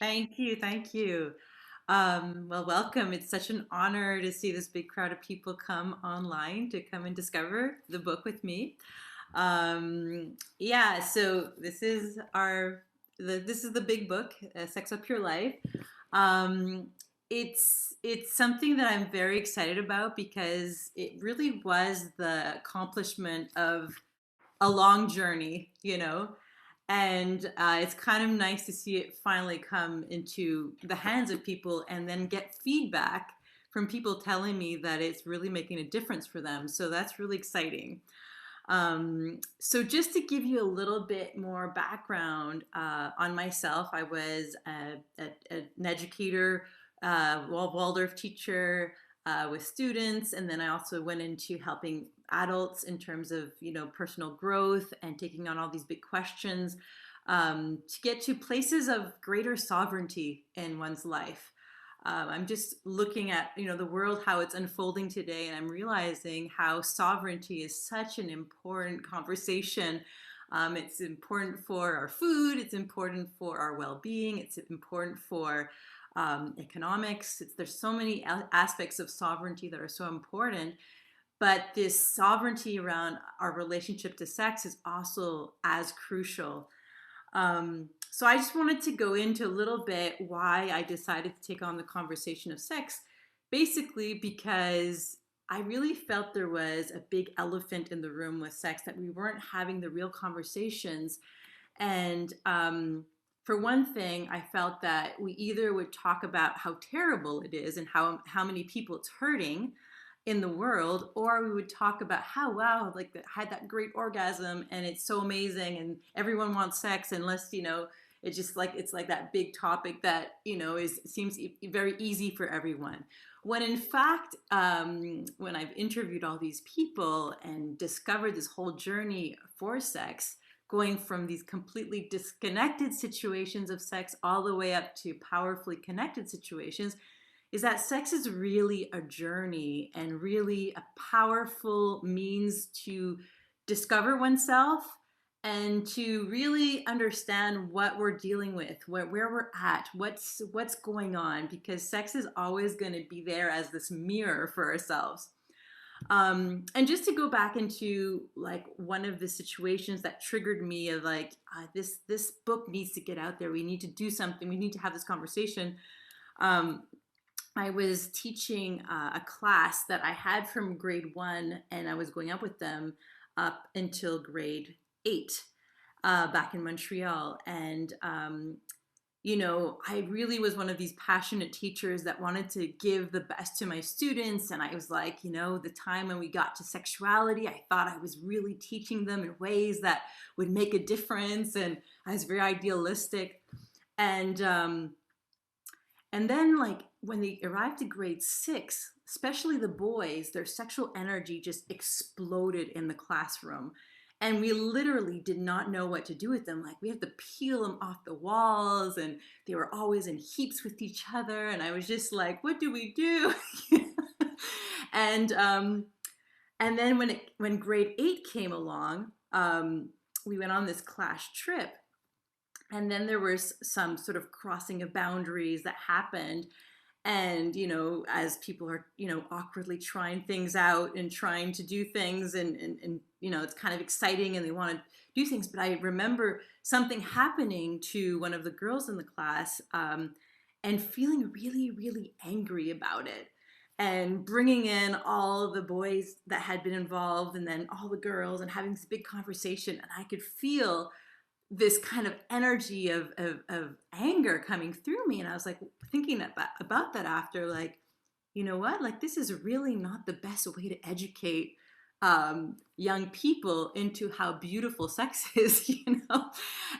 Thank you. Thank you. Well, welcome. It's such an honor to see this big crowd of people come online to come and discover the book with me. Yeah, so this is the big book, Sex Up Your Life. Um, it's something that I'm very excited about because it really was the accomplishment of a long journey, and it's kind of nice to see it finally come into the hands of people and then get feedback from people telling me that it's really making a difference for them. So that's really exciting. So just to give you a little bit more background on myself, I was an educator, Waldorf teacher with students, and then I also went into helping adults in terms of personal growth and taking on all these big questions to get to places of greater sovereignty in one's life. I'm just looking at the world, how it's unfolding today, and I'm realizing how sovereignty is such an important conversation. It's important for our food. It's important for our well-being. It's important for economics. There's so many aspects of sovereignty that are so important. But this sovereignty around our relationship to sex is also as crucial. So I just wanted to go into a little bit why I decided to take on the conversation of sex, basically because I really felt there was a big elephant in the room with sex, that we weren't having the real conversations. And for one thing, I felt that we either would talk about how terrible it is and how many people it's hurting in the world, or we would talk about how, wow, like had that great orgasm and it's so amazing and everyone wants sex, unless it's just like it's like that big topic that is seems very easy for everyone, when in fact when I've interviewed all these people and discovered this whole journey for sex, going from these completely disconnected situations of sex all the way up to powerfully connected situations, is that sex is really a journey and really a powerful means to discover oneself and to really understand what we're dealing with, where we're at, what's going on, because sex is always going to be there as this mirror for ourselves. And just to go back into like one of the situations that triggered me of like this book needs to get out there, we need to do something, we need to have this conversation. um, I was teaching a class that I had from grade 1, and I was going up with them up until grade 8 back in Montreal. And, I really was one of these passionate teachers that wanted to give the best to my students. And I was like, the time when we got to sexuality, I thought I was really teaching them in ways that would make a difference. And I was very idealistic. And, and then, like, when they arrived to grade 6, especially the boys, their sexual energy just exploded in the classroom. And we literally did not know what to do with them. Like, we had to peel them off the walls, and they were always in heaps with each other. And I was just like, what do we do? and and then when grade 8 came along, we went on this class trip, and then there was some sort of crossing of boundaries that happened. And as people are awkwardly trying things out and trying to do things, and it's kind of exciting and they want to do things. But I remember something happening to one of the girls in the class, and feeling really, really angry about it, and bringing in all the boys that had been involved and then all the girls, and having this big conversation. And I could feel this kind of energy of anger coming through me. And I was like thinking about that after, like, you know what, like, this is really not the best way to educate young people into how beautiful sex is,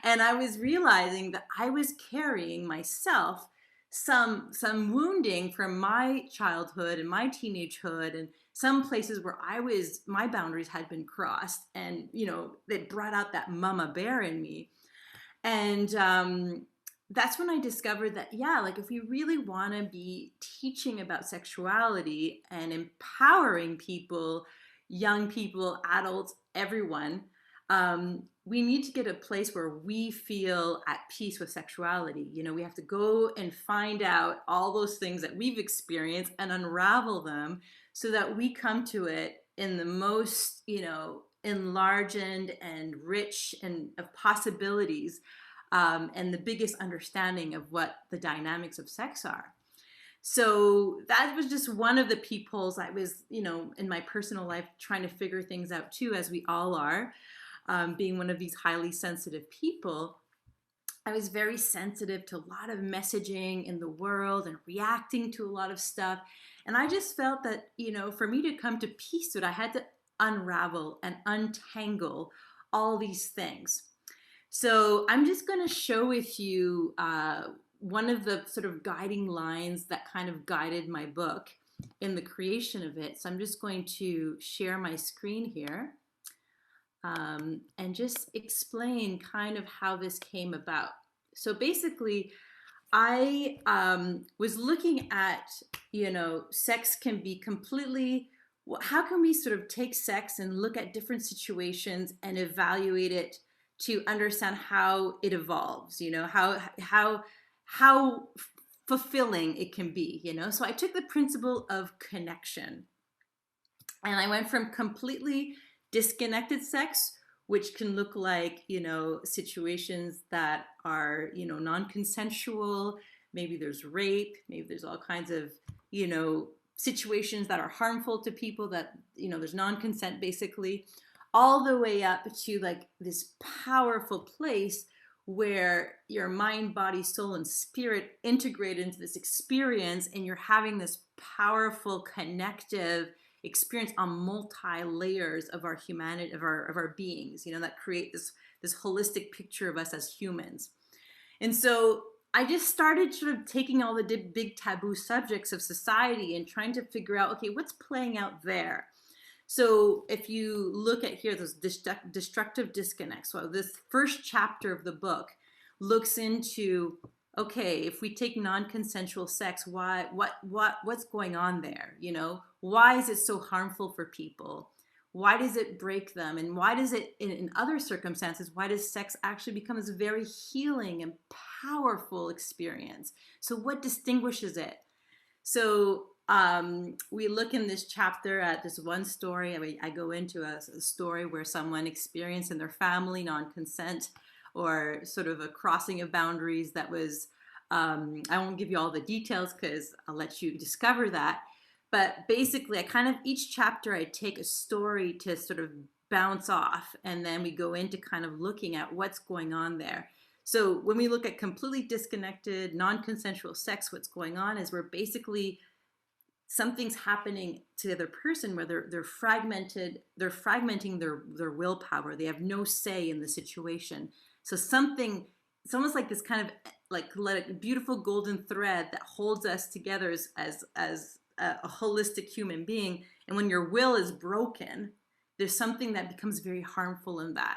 And I was realizing that I was carrying myself some wounding from my childhood and my teenagehood, and some places where my boundaries had been crossed, and it brought out that mama bear in me. And that's when I discovered that, yeah, like, if we really want to be teaching about sexuality and empowering people, young people, adults, everyone, we need to get a place where we feel at peace with sexuality. You know, we have to go and find out all those things that we've experienced and unravel them so that we come to it in the most, you know, enlarged and rich and of possibilities, and the biggest understanding of what the dynamics of sex are. So that was just one of the peepholes I was, you know, in my personal life trying to figure things out too, as we all are. Being one of these highly sensitive people, I was very sensitive to a lot of messaging in the world and reacting to a lot of stuff. And I just felt that, you know, for me to come to peace with it, I had to unravel and untangle all these things. So I'm just going to show with you one of the sort of guiding lines that kind of guided my book in the creation of it. So I'm just going to share my screen here. And just explain kind of how this came about. So basically, I was looking at, you know, sex can be completely, how can we sort of take sex and look at different situations and evaluate it to understand how it evolves, you know, how fulfilling it can be, you know? So I took the principle of connection and I went from completely disconnected sex, which can look like, you know, situations that are, you know, non-consensual. Maybe there's rape, maybe there's all kinds of, you know, situations that are harmful to people that, you know, there's non-consent basically, all the way up to like this powerful place where your mind, body, soul, and spirit integrate into this experience, and you're having this powerful connective experience on multi layers of our humanity, of our beings, you know, that create this holistic picture of us as humans. And so I just started sort of taking all the big taboo subjects of society and trying to figure out, okay, what's playing out there? So if you look at here, those destructive disconnects. So this first chapter of the book looks into, okay, if we take non-consensual sex, what's going on there? You know, why is it so harmful for people? Why does it break them? And why does it, in other circumstances, why does sex actually become this very healing and powerful experience? So what distinguishes it? So we look in this chapter at this one story. I mean, I go into a story where someone experienced in their family non-consent or sort of a crossing of boundaries that was, I won't give you all the details because I'll let you discover that. But basically, I kind of, each chapter I take a story to sort of bounce off, and then we go into kind of looking at what's going on there. So when we look at completely disconnected, non-consensual sex, what's going on is we're basically, something's happening to the other person where they're fragmented, they're fragmenting their willpower. They have no say in the situation. So something, it's almost like this kind of like a beautiful golden thread that holds us together as a holistic human being. And when your will is broken, there's something that becomes very harmful in that.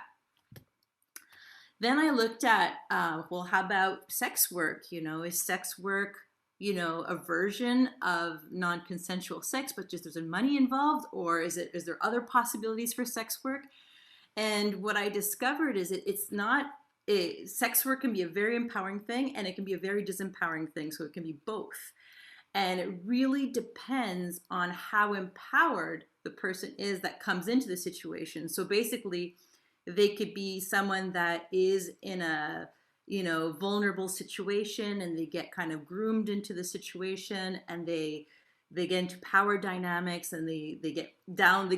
Then I looked at, well, how about sex work? You know, is sex work, you know, a version of non-consensual sex, but just there's money involved, or is there other possibilities for sex work? And what I discovered is it's not, sex work can be a very empowering thing, and it can be a very disempowering thing. So it can be both. And it really depends on how empowered the person is that comes into the situation. So basically, they could be someone that is in a, you know, vulnerable situation, and they get kind of groomed into the situation, and they get into power dynamics, and they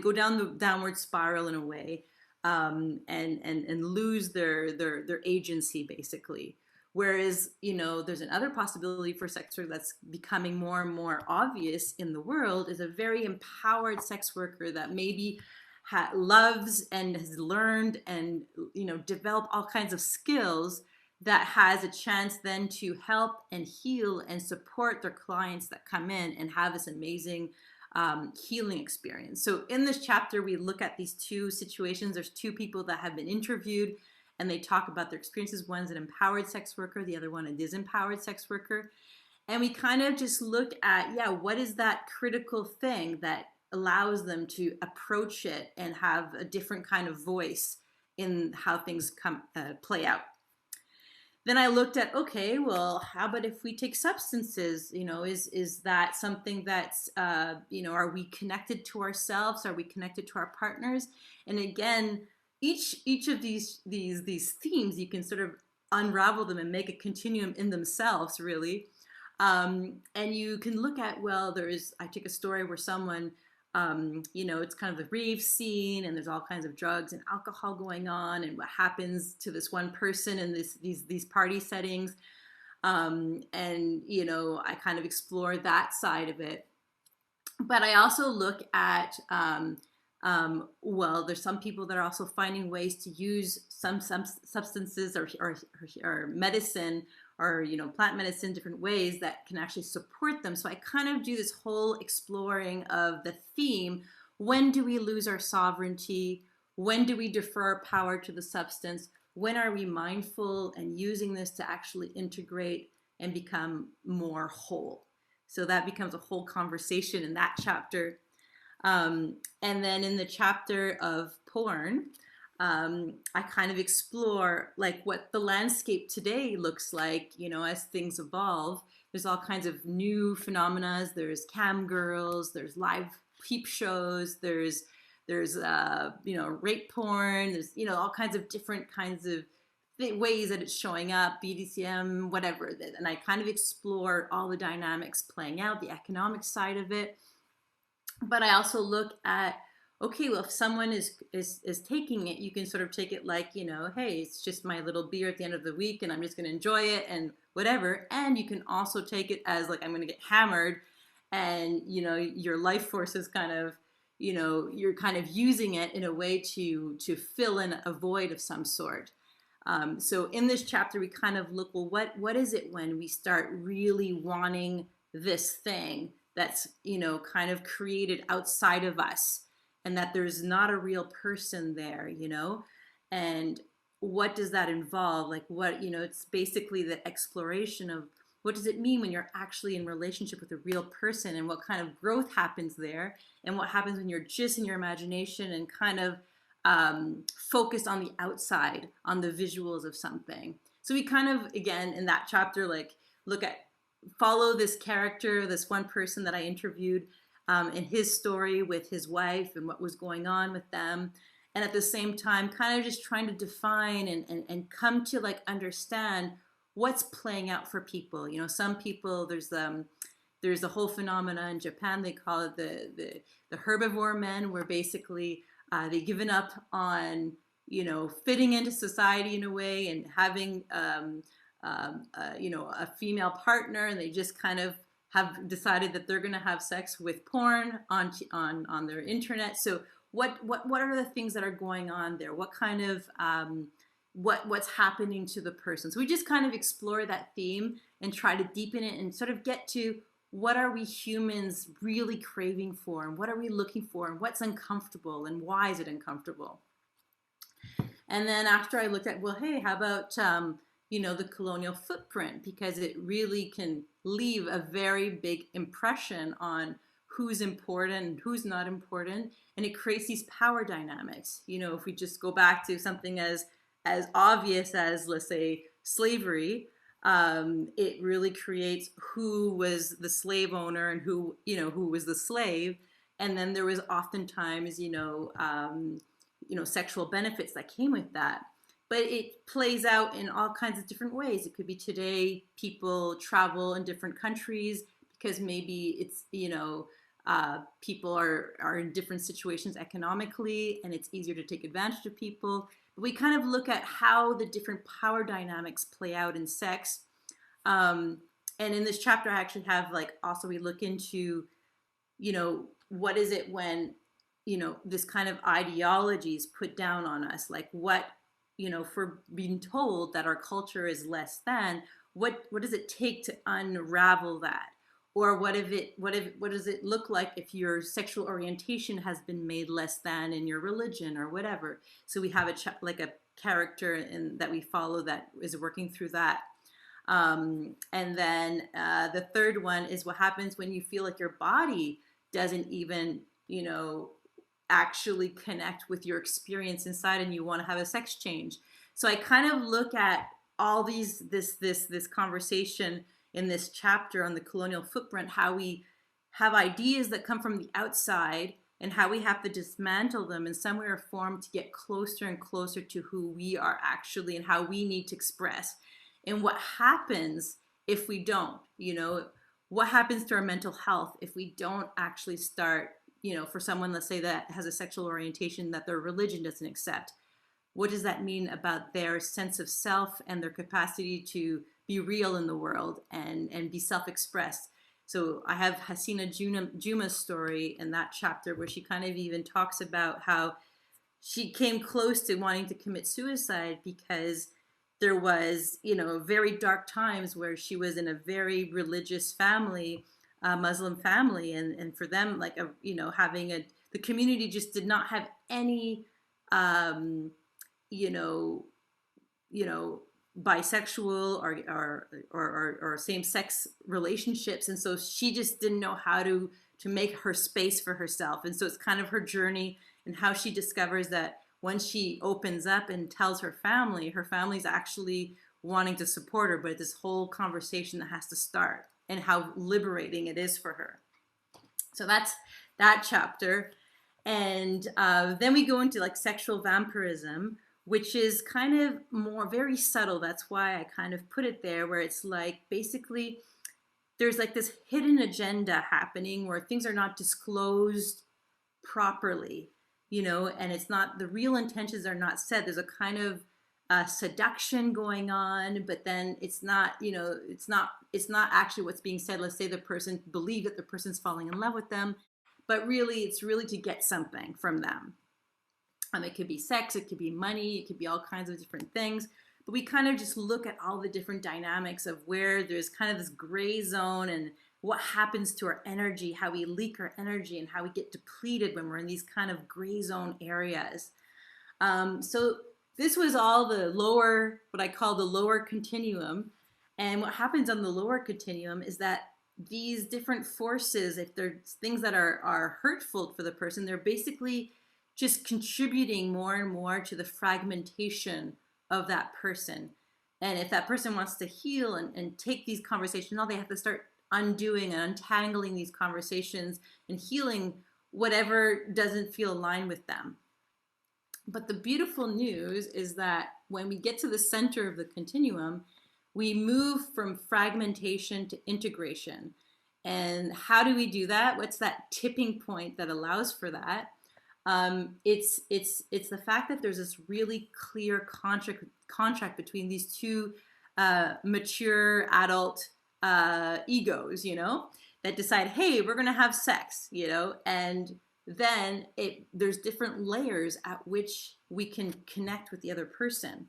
go down the downward spiral in a way, and lose their agency basically. Whereas, you know, there's another possibility for sex work that's becoming more and more obvious in the world, is a very empowered sex worker that maybe loves and has learned and, you know, developed all kinds of skills, that has a chance then to help and heal and support their clients that come in and have this amazing healing experience. So in this chapter, we look at these two situations. There's two people that have been interviewed, and they talk about their experiences. One's an empowered sex worker, the other one a disempowered sex worker. And we kind of just look at, yeah, what is that critical thing that allows them to approach it and have a different kind of voice in how things play out. Then I looked at, okay, well, how about if we take substances? Is that something that's, are we connected to ourselves? Are we connected to our partners? And again, each of these themes, you can sort of unravel them and make a continuum in themselves, really. And you can look at, well, I took a story where someone, it's kind of the rave scene, and there's all kinds of drugs and alcohol going on, and what happens to this one person in these party settings. And, I kind of explore that side of it. But I also look at, well, there's some people that are also finding ways to use some substances or medicine, or plant medicine, different ways that can actually support them. So I kind of do this whole exploring of the theme: when do we lose our sovereignty? When do we defer our power to the substance? When are we mindful and using this to actually integrate and become more whole? So that becomes a whole conversation in that chapter. And then in the chapter of porn, I kind of explore like what the landscape today looks like, as things evolve. There's all kinds of new phenomena. There's cam girls, there's live peep shows, there's rape porn, there's, all kinds of different kinds of ways that it's showing up, BDSM, whatever. And I kind of explore all the dynamics playing out, the economic side of it. But I also look at, okay, well, if someone is taking it, you can sort of take it like, hey, it's just my little beer at the end of the week, and I'm just going to enjoy it and whatever. And you can also take it as like, I'm going to get hammered, and, your life force is kind of, you're kind of using it in a way to fill in a void of some sort. So in this chapter, we kind of look, well, what is it when we start really wanting this thing that's, kind of created outside of us, and that there's not a real person there, and what does that involve? Like what, it's basically the exploration of what does it mean when you're actually in relationship with a real person, and what kind of growth happens there, and what happens when you're just in your imagination and kind of focused on the outside, on the visuals of something. So we kind of, again, in that chapter, like follow this character, this one person that I interviewed, and his story with his wife and what was going on with them. And at the same time, kind of just trying to define and come to like understand what's playing out for people. Some people, there's the whole phenomena in Japan, they call it the herbivore men, where basically they've given up on, fitting into society in a way and having, a female partner, and they just kind of have decided that they're going to have sex with porn on their internet. So what are the things that are going on there? What kind of what's happening to the person? So we just kind of explore that theme and try to deepen it and sort of get to what are we humans really craving for, and what are we looking for, and what's uncomfortable, and why is it uncomfortable? And then after I looked at, well, hey, how about the colonial footprint, because it really can leave a very big impression on who's important and who's not important, and it creates these power dynamics. If we just go back to something as obvious as, let's say, slavery, it really creates who was the slave owner and who was the slave, and then there was oftentimes sexual benefits that came with that. But it plays out in all kinds of different ways. It could be today people travel in different countries because maybe it's, people are in different situations economically, and it's easier to take advantage of people. But we kind of look at how the different power dynamics play out in sex. And in this chapter, I actually have we look into, what is it when, this kind of ideology is put down on us, like what, for being told that our culture is less than, what does it take to unravel that? Or what does it look like if your sexual orientation has been made less than in your religion or whatever? So we have a character that we follow that is working through that. And then the third one is what happens when you feel like your body doesn't even, actually connect with your experience inside and you want to have a sex change. So I kind of look at all this conversation in this chapter on the colonial footprint, how we have ideas that come from the outside and how we have to dismantle them in some way or form to get closer and closer to who we are actually and how we need to express. And what happens if we don't, what happens to our mental health if we don't actually start, for someone, let's say, that has a sexual orientation that their religion doesn't accept. What does that mean about their sense of self and their capacity to be real in the world and be self-expressed? So I have Hasina Juma's story in that chapter where she kind of even talks about how she came close to wanting to commit suicide because there was, very dark times where she was in a very religious family, Muslim family, and for them, like the community just did not have any, you know, bisexual or same-sex relationships, and so she just didn't know how to make her space for herself. And so it's kind of her journey and how she discovers that when she opens up and tells her family's actually wanting to support her, but this whole conversation that has to start and how liberating it is for her. So that's that chapter. And then we go into like sexual vampirism, which is kind of more very subtle. That's why I kind of put it there, where it's like basically there's like this hidden agenda happening where things are not disclosed properly, and it's not, the real intentions are not said. There's a kind of seduction going on, but then it's not, it's not actually what's being said. Let's say the person believes that the person's falling in love with them, but really it's really to get something from them. It could be sex, it could be money, it could be all kinds of different things. But we kind of just look at all the different dynamics of where there's kind of this gray zone and what happens to our energy, how we leak our energy, and how we get depleted when we're in these kind of gray zone areas. So this was all the lower, what I call the lower continuum. And what happens on the lower continuum is that these different forces, if they're things that are hurtful for the person, they're basically just contributing more and more to the fragmentation of that person. And if that person wants to heal and take these conversations, now they have to start undoing and untangling these conversations and healing whatever doesn't feel aligned with them. But the beautiful news is that when we get to the center of the continuum, we move from fragmentation to integration. And how do we do that? What's that tipping point that allows for that? It's the fact that there's this really clear contract between these two mature adult egos, that decide, hey, we're gonna have sex, and then there's different layers at which we can connect with the other person.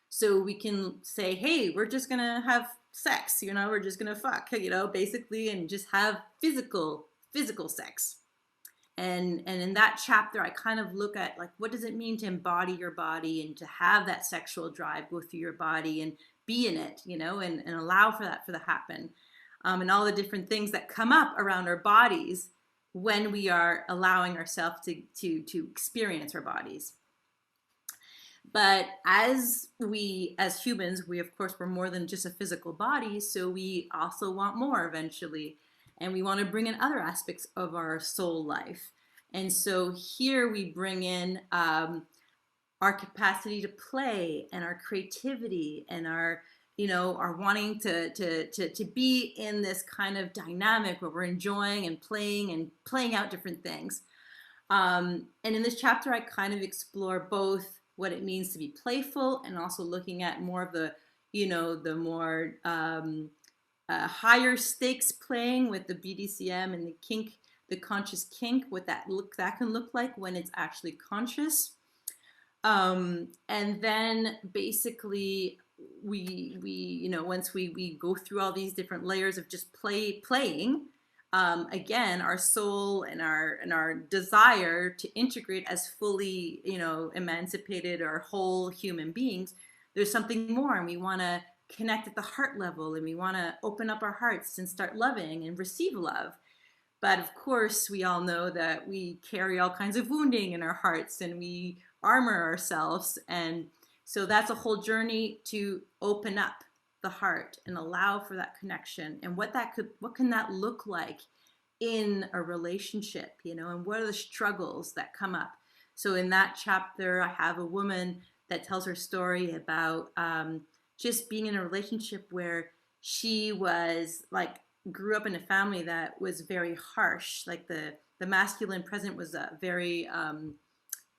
So we can say, hey, we're just gonna have sex, we're just gonna fuck, basically, and just have physical sex. And in that chapter, I kind of look at like, what does it mean to embody your body and to have that sexual drive go through your body and be in it, and allow for that to happen. And all the different things that come up around our bodies when we are allowing ourselves to experience our bodies. But as humans, we of course, we're more than just a physical body, so we also want more eventually. And we want to bring in other aspects of our soul life. And so here we bring in our capacity to play and our creativity and our wanting to be in this kind of dynamic where we're enjoying and playing out different things. And in this chapter, I kind of explore both what it means to be playful and also looking at more of the, the more higher stakes playing with the BDSM and the kink, the conscious kink, what that can look like when it's actually conscious. And then basically we once we go through all these different layers of just playing, again, our soul and our desire to integrate as fully, emancipated or whole human beings, there's something more, and we want to connect at the heart level, and we want to open up our hearts and start loving and receive love. But of course, we all know that we carry all kinds of wounding in our hearts and we armor ourselves. And so that's a whole journey to open up the heart and allow for that connection, and what can that look like in a relationship, and what are the struggles that come up. So in that chapter, I have a woman that tells her story about just being in a relationship where she was like, grew up in a family that was very harsh. Like the masculine present was very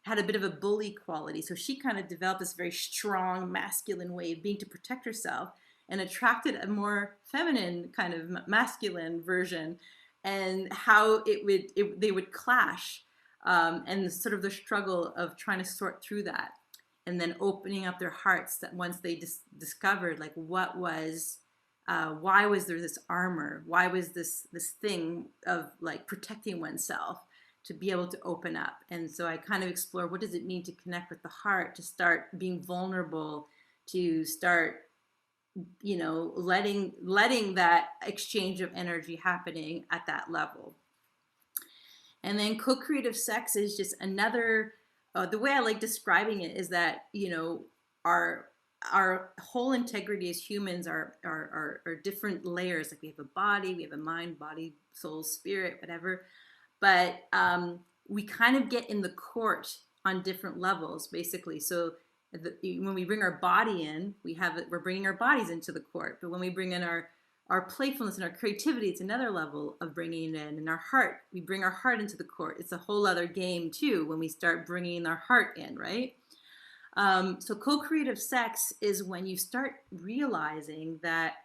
had a bit of a bully quality. So she kind of developed this very strong masculine way of being to protect herself, and attracted a more feminine kind of masculine version, and how they would clash, and sort of the struggle of trying to sort through that, and then opening up their hearts, that once they discovered like why was there this armor, why was this thing of like protecting oneself, to be able to open up. And so I kind of explore, what does it mean to connect with the heart, to start being vulnerable, to start letting that exchange of energy happening at that level. And then co-creative sex is just another, the way I like describing it is that our whole integrity as humans are different layers. Like we have a body, we have a mind, body, soul, spirit, whatever. But we kind of get in the court on different levels, basically. So when we bring our body in, we're bringing our bodies into the court. But when we bring in our playfulness and our creativity, it's another level of bringing it in. And our heart, we bring our heart into the court. It's a whole other game too when we start bringing our heart in, right? So co-creative sex is when you start realizing that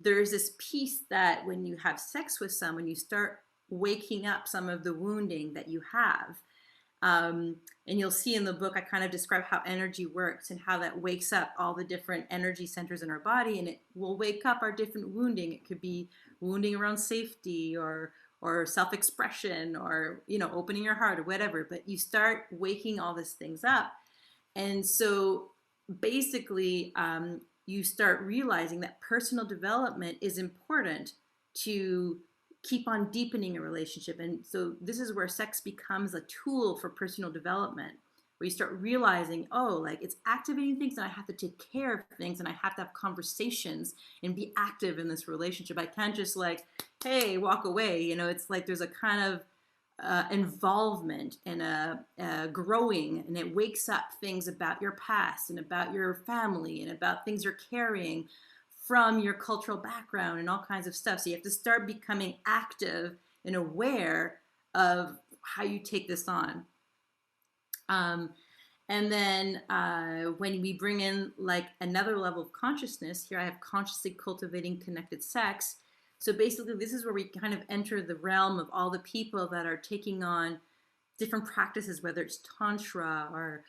there's this piece that when you have sex with someone, you start waking up some of the wounding that you have. And you'll see in the book, I kind of describe how energy works and how that wakes up all the different energy centers in our body, and it will wake up our different wounding. It could be wounding around safety or self-expression, or opening your heart or whatever, but you start waking all these things up. And so basically you start realizing that personal development is important to keep on deepening a relationship. And so this is where sex becomes a tool for personal development, where you start realizing, oh, like it's activating things, and I have to take care of things, and I have to have conversations and be active in this relationship. I can't just like, hey, walk away. It's like there's a kind of involvement and a growing, and it wakes up things about your past and about your family and about things you're carrying from your cultural background and all kinds of stuff. So you have to start becoming active and aware of how you take this on. And then when we bring in like another level of consciousness, here I have consciously cultivating connected sex. So basically this is where we kind of enter the realm of all the people that are taking on different practices, whether it's Tantra or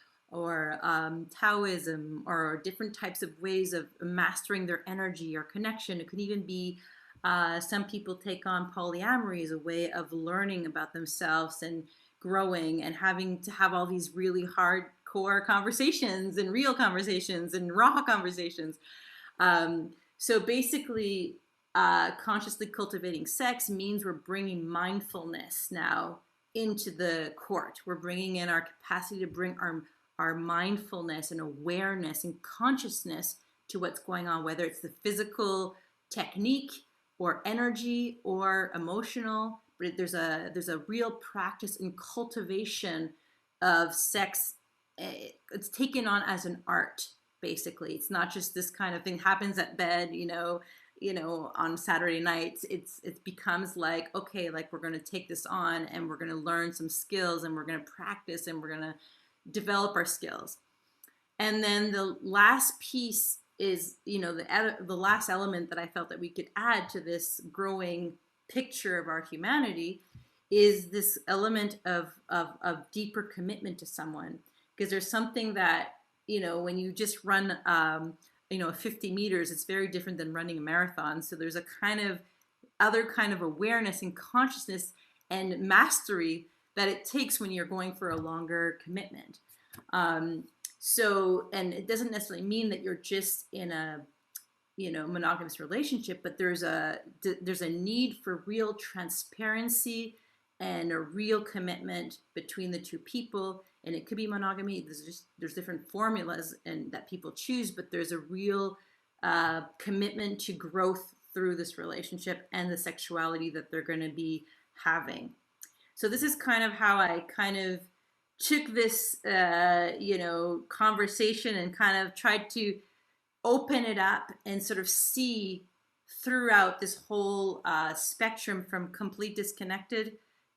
Taoism, or different types of ways of mastering their energy or connection. It could even be some people take on polyamory as a way of learning about themselves and growing, and having to have all these really hardcore conversations and real conversations and raw conversations. So basically, consciously cultivating sex means we're bringing mindfulness now into the court. We're bringing in our capacity to bring our mindfulness and awareness and consciousness to what's going on, whether it's the physical technique or energy or emotional. But there's a real practice and cultivation of sex. It's taken on as an art, basically. It's not just this kind of thing happens at bed, on Saturday nights. It becomes like, okay, like we're going to take this on, and we're going to learn some skills, and we're going to practice, and we're going to develop our skills. And then the last piece is, the last element that I felt that we could add to this growing picture of our humanity is this element of deeper commitment to someone. Because there's something that, when you just run 50 meters, it's very different than running a marathon. So there's a other kind of awareness and consciousness and mastery that it takes when you're going for a longer commitment. And it doesn't necessarily mean that you're just in a monogamous relationship, but there's a need for real transparency and a real commitment between the two people. And it could be monogamy. There's different formulas and that people choose, but there's a real commitment to growth through this relationship and the sexuality that they're going to be having. So this is kind of how I kind of took this conversation and kind of tried to open it up and sort of see throughout this whole spectrum from complete disconnected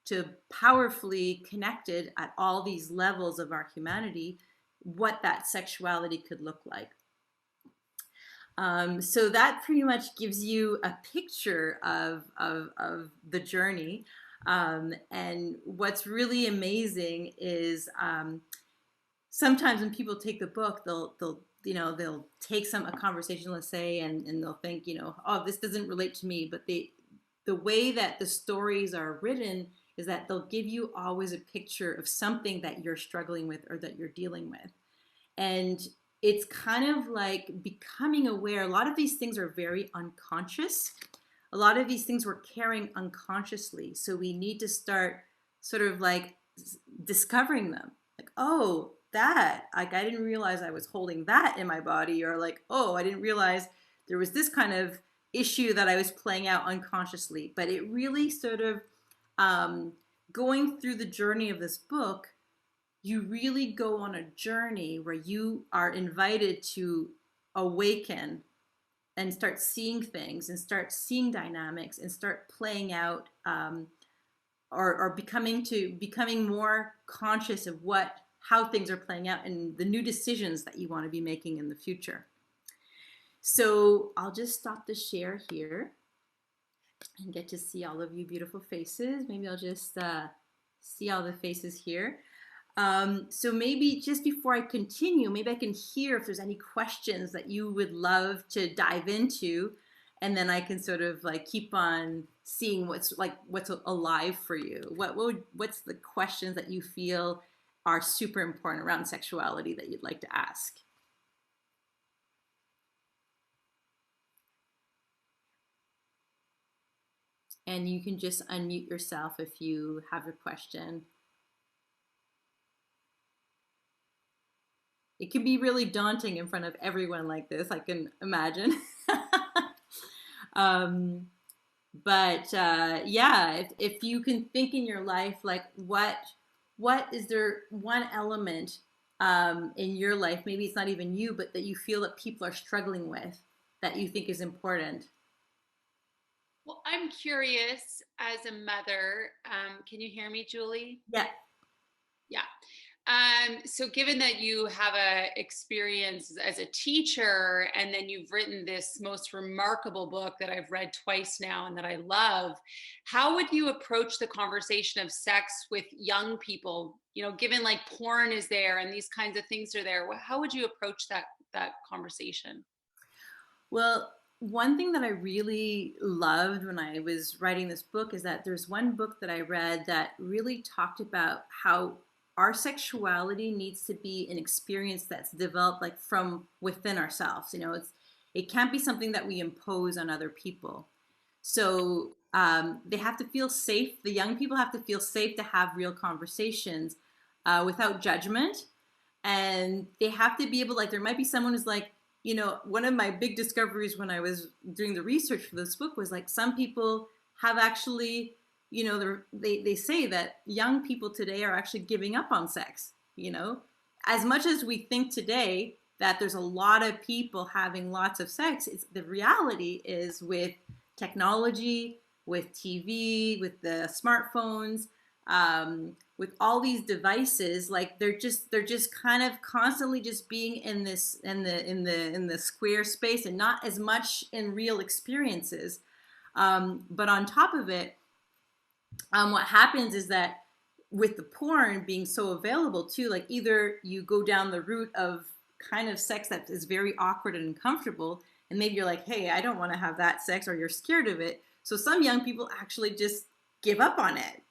to powerfully connected at all these levels of our humanity, what that sexuality could look like. So that pretty much gives you a picture of the journey. And what's really amazing is sometimes when people take the book, they'll take a conversation, let's say, and they'll think, oh, this doesn't relate to me. But the way that the stories are written is that they'll give you always a picture of something that you're struggling with or that you're dealing with. And it's kind of like becoming aware. A lot of these things are very unconscious. A lot of these things we're carrying unconsciously. So we need to start sort of like discovering them. Like, oh, that, like, I didn't realize I was holding that in my body, or like, oh, I didn't realize there was this kind of issue that I was playing out unconsciously. But it really sort of, going through the journey of this book, you really go on a journey where you are invited to awaken and start seeing things and start seeing dynamics and start playing out, or becoming more conscious of how things are playing out and the new decisions that you want to be making in the future. So I'll just stop the share here and get to see all of you beautiful faces. Maybe I'll just see all the faces here. So maybe just before I continue, maybe I can hear if there's any questions that you would love to dive into, and then I can sort of like keep on seeing what's alive for you. What's the questions that you feel are super important around sexuality that you'd like to ask? And you can just unmute yourself if you have a question. It can be really daunting in front of everyone like this, I can imagine. Yeah, if you can think in your life, like what is there one element in your life, maybe it's not even you, but that you feel that people are struggling with that you think is important? Well, I'm curious as a mother. Can you hear me, Julie? Yeah. Yeah. So given that you have a experience as a teacher, and then you've written this most remarkable book that I've read twice now and that I love, how would you approach the conversation of sex with young people? Given like porn is there and these kinds of things are there, how would you approach that conversation? Well, one thing that I really loved when I was writing this book is that there's one book that I read that really talked about how our sexuality needs to be an experience that's developed like from within ourselves. It can't be something that we impose on other people. So they have to feel safe. The young people have to feel safe to have real conversations without judgment. And they have to be able, like, there might be someone who's like, one of my big discoveries when I was doing the research for this book was like some people have actually, they say that young people today are actually giving up on sex. As much as we think today that there's a lot of people having lots of sex, the reality is with technology, with TV, with the smartphones, with all these devices, like they're just kind of constantly just being in the square space and not as much in real experiences. But on top of it, what happens is that with the porn being so available too, like either you go down the route of kind of sex that is very awkward and uncomfortable, and maybe you're like, hey, I don't want to have that sex, or you're scared of it. So some young people actually just give up on it,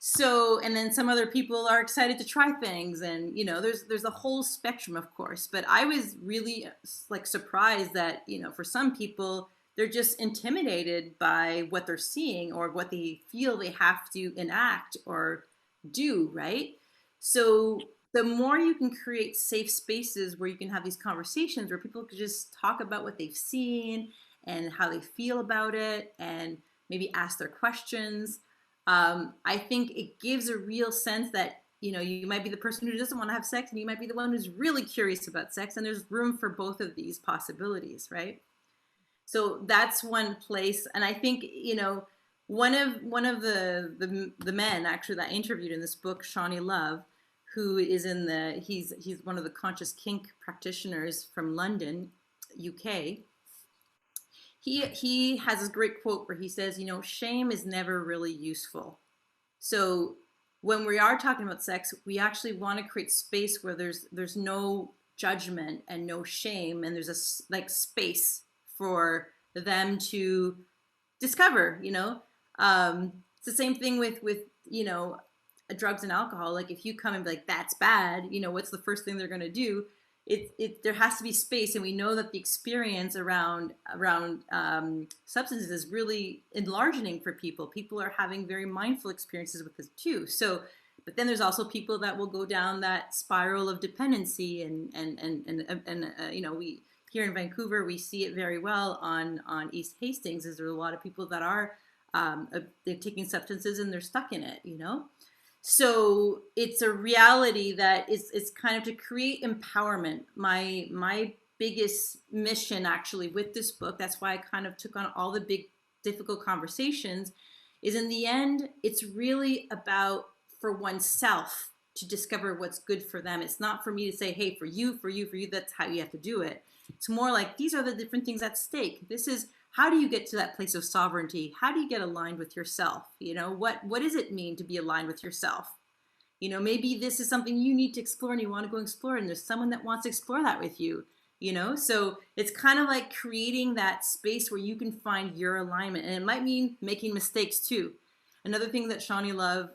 So, and then some other people are excited to try things, and there's a whole spectrum, of course. But I was really like surprised that for some people they're just intimidated by what they're seeing or what they feel they have to enact or do, right? So the more you can create safe spaces where you can have these conversations where people can just talk about what they've seen and how they feel about it, and maybe ask their questions. I think it gives a real sense that you might be the person who doesn't want to have sex, and you might be the one who's really curious about sex, and there's room for both of these possibilities, right? So that's one place. And I think one of the men actually that I interviewed in this book, Shawnee Love, who is he's one of the conscious kink practitioners from London, UK. He has this great quote where he says, shame is never really useful. So when we are talking about sex, we actually want to create space where there's no judgment and no shame, and there's like space for them to discover. It's the same thing with drugs and alcohol. Like if you come and be like, that's bad, what's the first thing they're going to do? There has to be space, and we know that the experience around substances is really enlarging for people. People are having very mindful experiences with this too. So, but then there's also people that will go down that spiral of dependency, and we here in Vancouver we see it very well on East Hastings. Is there a lot of people that are they're taking substances and they're stuck in it, So it's a reality that it's kind of to create empowerment. My biggest mission actually with this book, that's why I kind of took on all the big difficult conversations, is in the end, it's really about for oneself to discover what's good for them. It's not for me to say, hey, for you, that's how you have to do it. It's more like, these are the different things at stake. This is, how do you get to that place of sovereignty? How do you get aligned with yourself? What does it mean to be aligned with yourself? Maybe this is something you need to explore and you want to go explore, and there's someone that wants to explore that with you, So it's kind of like creating that space where you can find your alignment, and it might mean making mistakes too. Another thing that Shawnee Love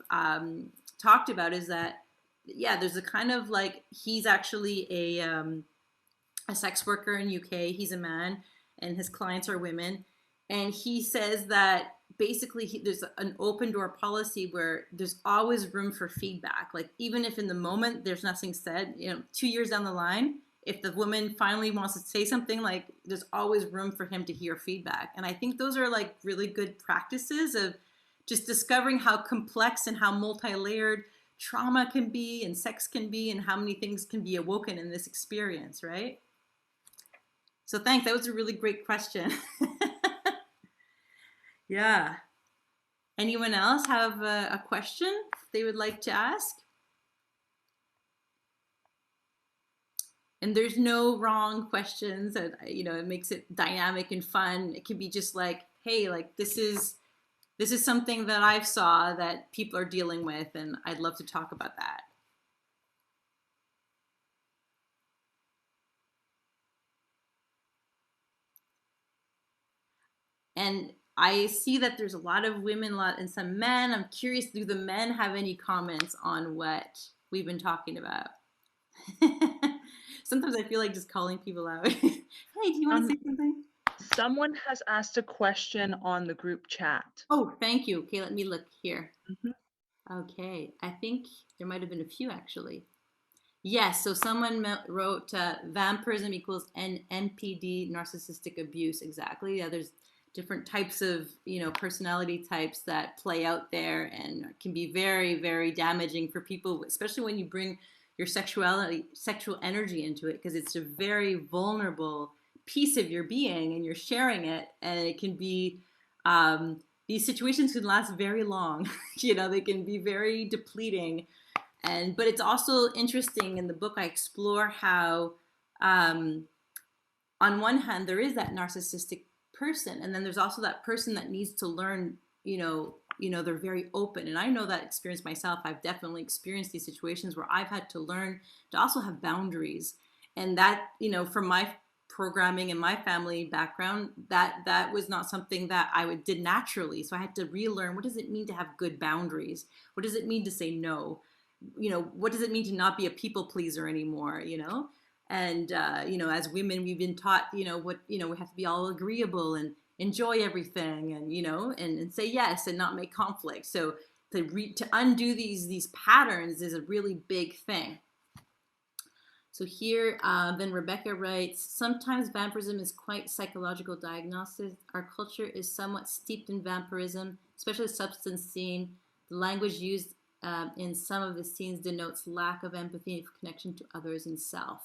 talked about is that, yeah, there's a kind of like, he's actually a sex worker in UK. He's a man, and his clients are women. And he says that basically there's an open door policy where there's always room for feedback. Like even if in the moment there's nothing said, 2 years down the line, if the woman finally wants to say something, like there's always room for him to hear feedback. And I think those are like really good practices of just discovering how complex and how multi-layered trauma can be and sex can be, and how many things can be awoken in this experience, right? So thanks. That was a really great question. Yeah. Anyone else have a question they would like to ask? And there's no wrong questions. It makes it dynamic and fun. It could be just like, hey, like this is something that I've saw that people are dealing with, and I'd love to talk about that. And I see that there's a lot of women, and some men. I'm curious, do the men have any comments on what we've been talking about? Sometimes I feel like just calling people out. Hey, do you want to say something? Someone has asked a question on the group chat. Oh, thank you. Okay, let me look here. Okay, I think there might have been a few actually. Yes, so someone wrote vampirism equals NPD, narcissistic abuse. Exactly. Yeah, there's different types of personality types that play out there, and can be very, very damaging for people, especially when you bring your sexual energy into it, because it's a very vulnerable piece of your being, and you're sharing it, and it can be these situations can last very long. They can be very depleting. But it's also interesting in the book. I explore how on one hand there is that narcissistic person, and then there's also that person that needs to learn, they're very open. And I know that experience myself. I've definitely experienced these situations where I've had to learn to also have boundaries. And that, from my programming in my family background, that was not something that did naturally. So I had to relearn, what does it mean to have good boundaries? What does it mean to say no? What does it mean to not be a people pleaser anymore? And as women, we've been taught, we have to be all agreeable and enjoy everything, and and say yes and not make conflict. So to undo these patterns is a really big thing. So here, then Rebecca writes, sometimes vampirism is quite psychological diagnosis. Our culture is somewhat steeped in vampirism, especially the substance scene. The language used in some of the scenes denotes lack of empathy and connection to others and self.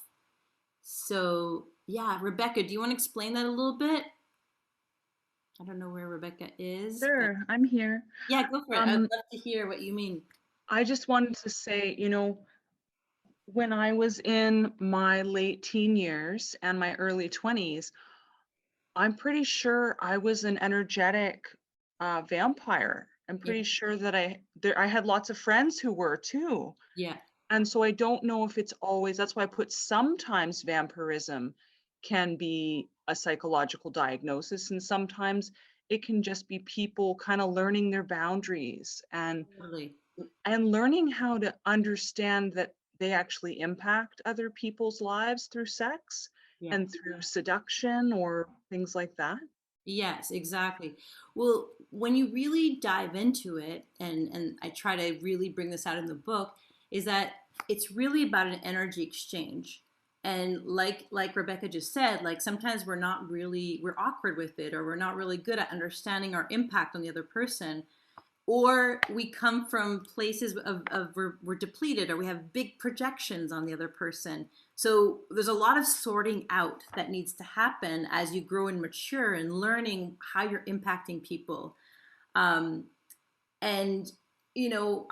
So yeah, Rebecca, do you want to explain that a little bit? I don't know where Rebecca is. Sure, I'm here. Yeah, go for it. I'd love to hear what you mean. I just wanted to say, when I was in my late teen years and my early 20s, I'm pretty sure I was an energetic vampire. I'm pretty sure that I had lots of friends who were too. Yeah. And so I don't know if it's always, that's why I put sometimes vampirism can be a psychological diagnosis, and sometimes it can just be people kind of learning their boundaries Totally. and learning how to understand that they actually impact other people's lives through sex and through seduction or things like that. Yes, exactly. Well, when you really dive into it, and I try to really bring this out in the book, is that it's really about an energy exchange. And like Rebecca just said, like sometimes we're awkward with it, or we're not really good at understanding our impact on the other person, or we come from places of we're depleted, or we have big projections on the other person. So there's a lot of sorting out that needs to happen as you grow and mature and learning how you're impacting people. And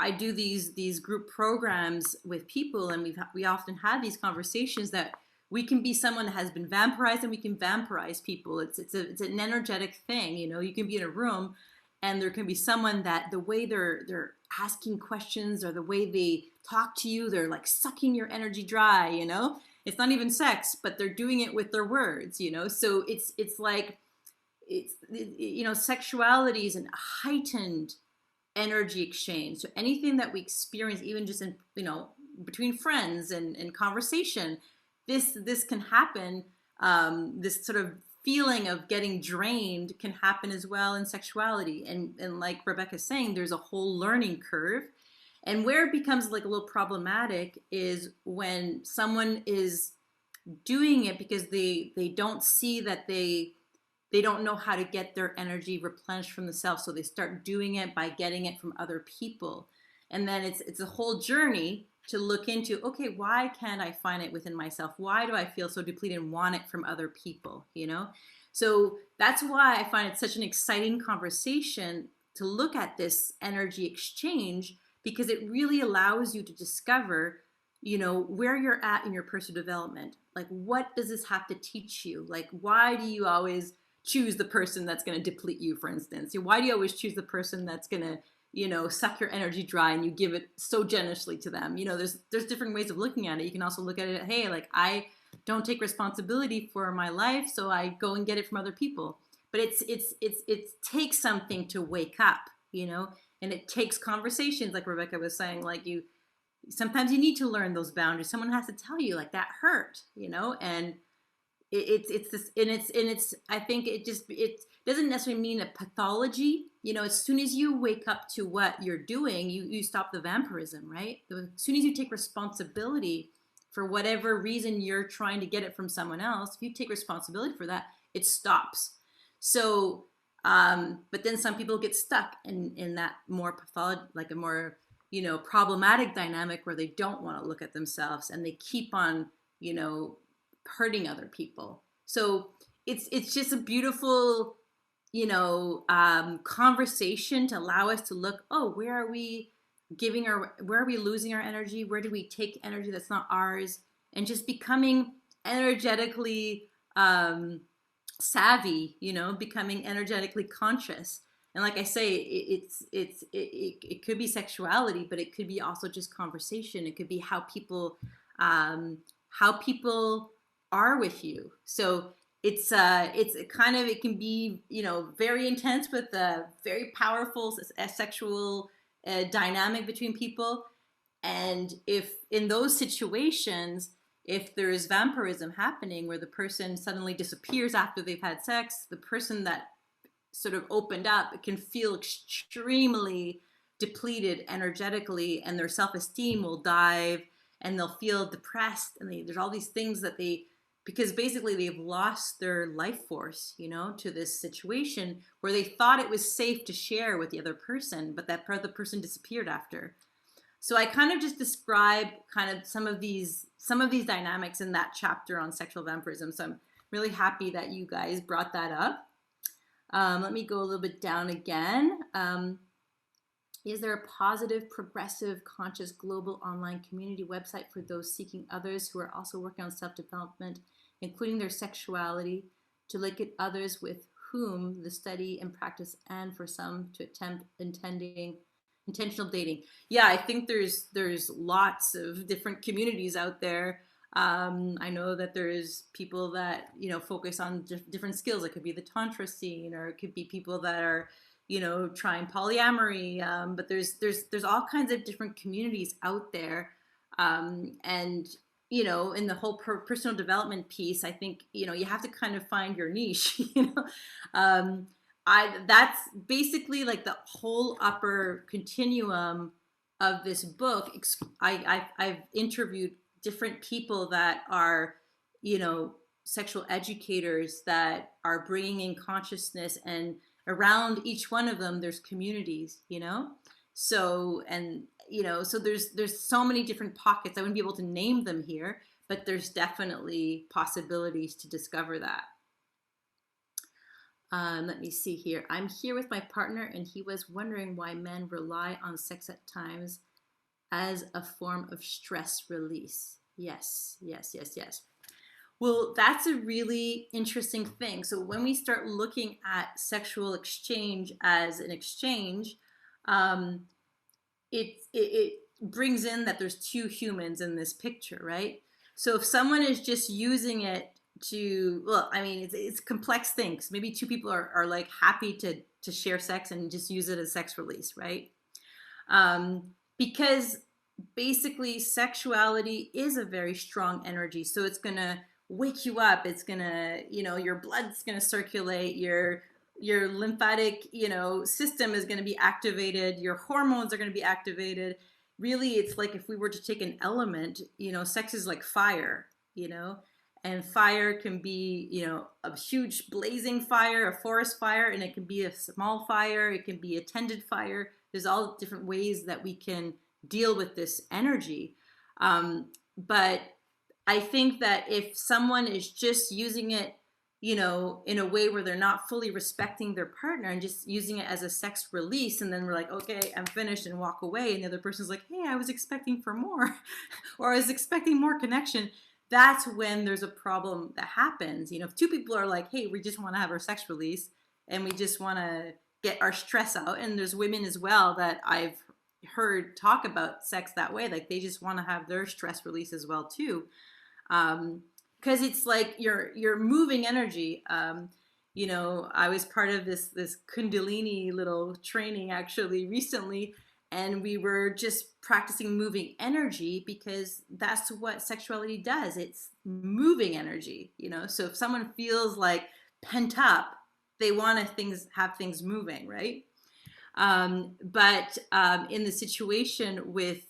I do these group programs with people, and we often have these conversations that we can be someone that has been vampirized, and we can vampirize people. It's an energetic thing. You can be in a room, and there can be someone that the way they're asking questions, or the way they talk to you, they're like sucking your energy dry. It's not even sex, but they're doing it with their words. So it's like sexuality is a heightened energy exchange. So anything that we experience, even just in between friends and conversation, this can happen. This sort of feeling of getting drained can happen as well in sexuality. And like Rebecca's saying, there's a whole learning curve. And where it becomes like a little problematic is when someone is doing it because they don't see that they don't know how to get their energy replenished from the self. So they start doing it by getting it from other people. And then it's a whole journey to look into, okay, why can't I find it within myself? Why do I feel so depleted and want it from other people? So that's why I find it such an exciting conversation to look at this energy exchange, because it really allows you to discover where you're at in your personal development. Like, what does this have to teach you? Like, why do you always choose the person that's going to deplete you, for instance? Why do you always choose the person that's going to suck your energy dry, and you give it so generously to them? There's different ways of looking at it. You can also look at it, hey, like, I don't take responsibility for my life, so I go and get it from other people. But it takes something to wake up, and it takes conversations, like Rebecca was saying. Like, sometimes you need to learn those boundaries. Someone has to tell you, like, that hurt, and it's this, and it's I think it doesn't necessarily mean a pathology. As soon as you wake up to what you're doing, you stop the vampirism, right? As soon as you take responsibility for whatever reason you're trying to get it from someone else, if you take responsibility for that, it stops. So but then some people get stuck in that more like a more problematic dynamic, where they don't want to look at themselves, and they keep on hurting other people. So it's just a beautiful conversation to allow us to look, oh, where are we losing our energy? Where do we take energy that's not ours? And just becoming energetically savvy, becoming energetically conscious. And like I say, it could be sexuality, but it could be also just conversation. It could be how people are with you. So it's kind of, it can be, you know, very intense with a very powerful sexual dynamic between people. And if in those situations, if there is vampirism happening where the person suddenly disappears after they've had sex, the person that sort of opened up can feel extremely depleted energetically, and their self-esteem will dive, and they'll feel depressed, and there's all these things that they, because basically they've lost their life force, you know, to this situation where they thought it was safe to share with the other person, but that part of the person disappeared after. So I kind of just describe kind of some of these dynamics in that chapter on sexual vampirism. So I'm really happy that you guys brought that up. Let me go a little bit down again. Is there a positive, progressive, conscious, global online community website for those seeking others who are also working on self-development, including their sexuality, to look at others with whom the study and practice, and for some to attempt intentional dating? Yeah, I think there's lots of different communities out there. I know that there's people that, you know, focus on different skills. It could be the tantra scene, or it could be people that are, you know, trying polyamory. But there's all kinds of different communities out there. And you know, in the whole personal development piece, I think, you know, you have to kind of find your niche. You know, that's basically like the whole upper continuum of this book. I've interviewed different people that are, you know, sexual educators that are bringing in consciousness, and around each one of them there's communities, you know. So, and you know, so there's so many different pockets. I wouldn't be able to name them here, but there's definitely possibilities to discover that. Let me see here. I'm here with my partner, and he was wondering why men rely on sex at times as a form of stress release. Yes. Well, that's a really interesting thing. So when we start looking at sexual exchange as an exchange, it brings in that there's two humans in this picture, right? So if someone is just using it to, well, I mean, it's complex things. Maybe two people are like happy to share sex and just use it as sex release, right? Because basically sexuality is a very strong energy. So it's going to wake you up. It's going to, you know, your blood's going to circulate, your lymphatic, you know, system is going to be activated, your hormones are going to be activated. Really, it's like if we were to take an element, you know, sex is like fire, you know, and fire can be, you know, a huge blazing fire, a forest fire, and it can be a small fire, it can be a tended fire. There's all different ways that we can deal with this energy. But I think that if someone is just using it, you know, in a way where they're not fully respecting their partner and just using it as a sex release, and then we're like, okay, I'm finished, and walk away, and the other person's like, hey, I was expecting for more, or I was expecting more connection, that's when there's a problem that happens. You know, if two people are like, hey, we just want to have our sex release, and we just want to get our stress out, and there's women as well that I've heard talk about sex that way, like they just want to have their stress release as well too. Because it's like you're moving energy. You know, I was part of this Kundalini little training actually recently, and we were just practicing moving energy, because that's what sexuality does. It's moving energy, you know. So if someone feels like pent up, they want to have things moving, right? But in the situation with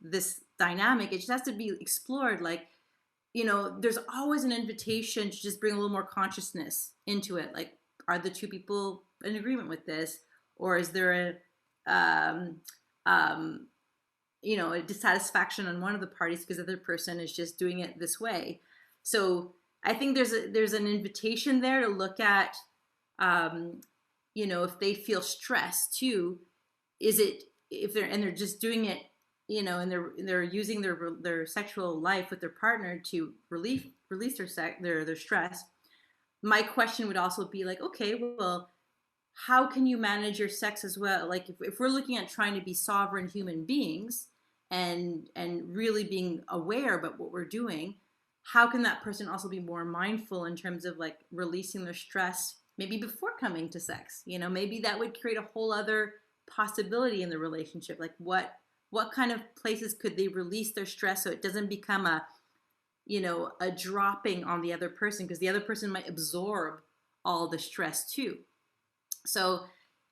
this dynamic, it just has to be explored. Like, you know, there's always an invitation to just bring a little more consciousness into it. Like, are the two people in agreement with this, or is there you know, a dissatisfaction on one of the parties because the other person is just doing it this way? So I think there's an invitation there to look at, you know, if they feel stressed too, is it, if they're just doing it, you know, and they're using their sexual life with their partner to release their stress. My question would also be like, okay, well, how can you manage your sex as well? Like if we're looking at trying to be sovereign human beings and really being aware about what we're doing, how can that person also be more mindful in terms of like releasing their stress maybe before coming to sex? You know, maybe that would create a whole other possibility in the relationship. Like what kind of places could they release their stress so it doesn't become a, you know, a dropping on the other person, because the other person might absorb all the stress too. So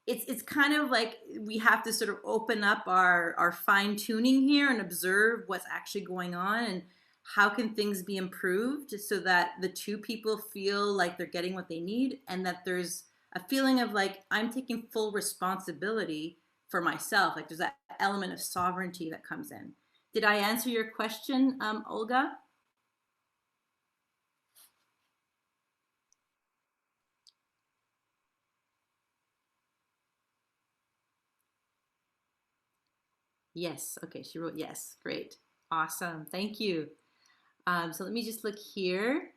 it's kind of like we have to sort of open up our fine tuning here and observe what's actually going on, and how can things be improved so that the two people feel like they're getting what they need, and that there's a feeling of like I'm taking full responsibility for myself. Like there's that element of sovereignty that comes in. Did I answer your question, Olga? Yes. Okay. She wrote yes. Great. Awesome. Thank you. So let me just look here.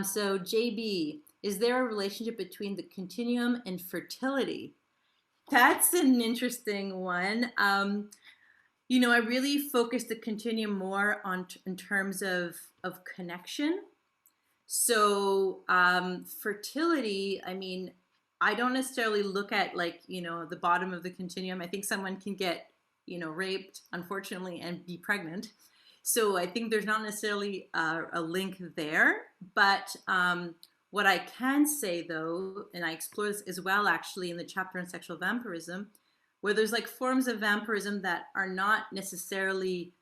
So JB, is there a relationship between the continuum and fertility? That's an interesting one. You know, I really focus the continuum more on in terms of connection. So fertility, I mean, I don't necessarily look at like, you know, the bottom of the continuum. I think someone can get, you know, raped, unfortunately, and be pregnant. So I think there's not necessarily a link there. But what I can say though, and I explore this as well actually in the chapter on sexual vampirism, where there's like forms of vampirism that are not necessarily,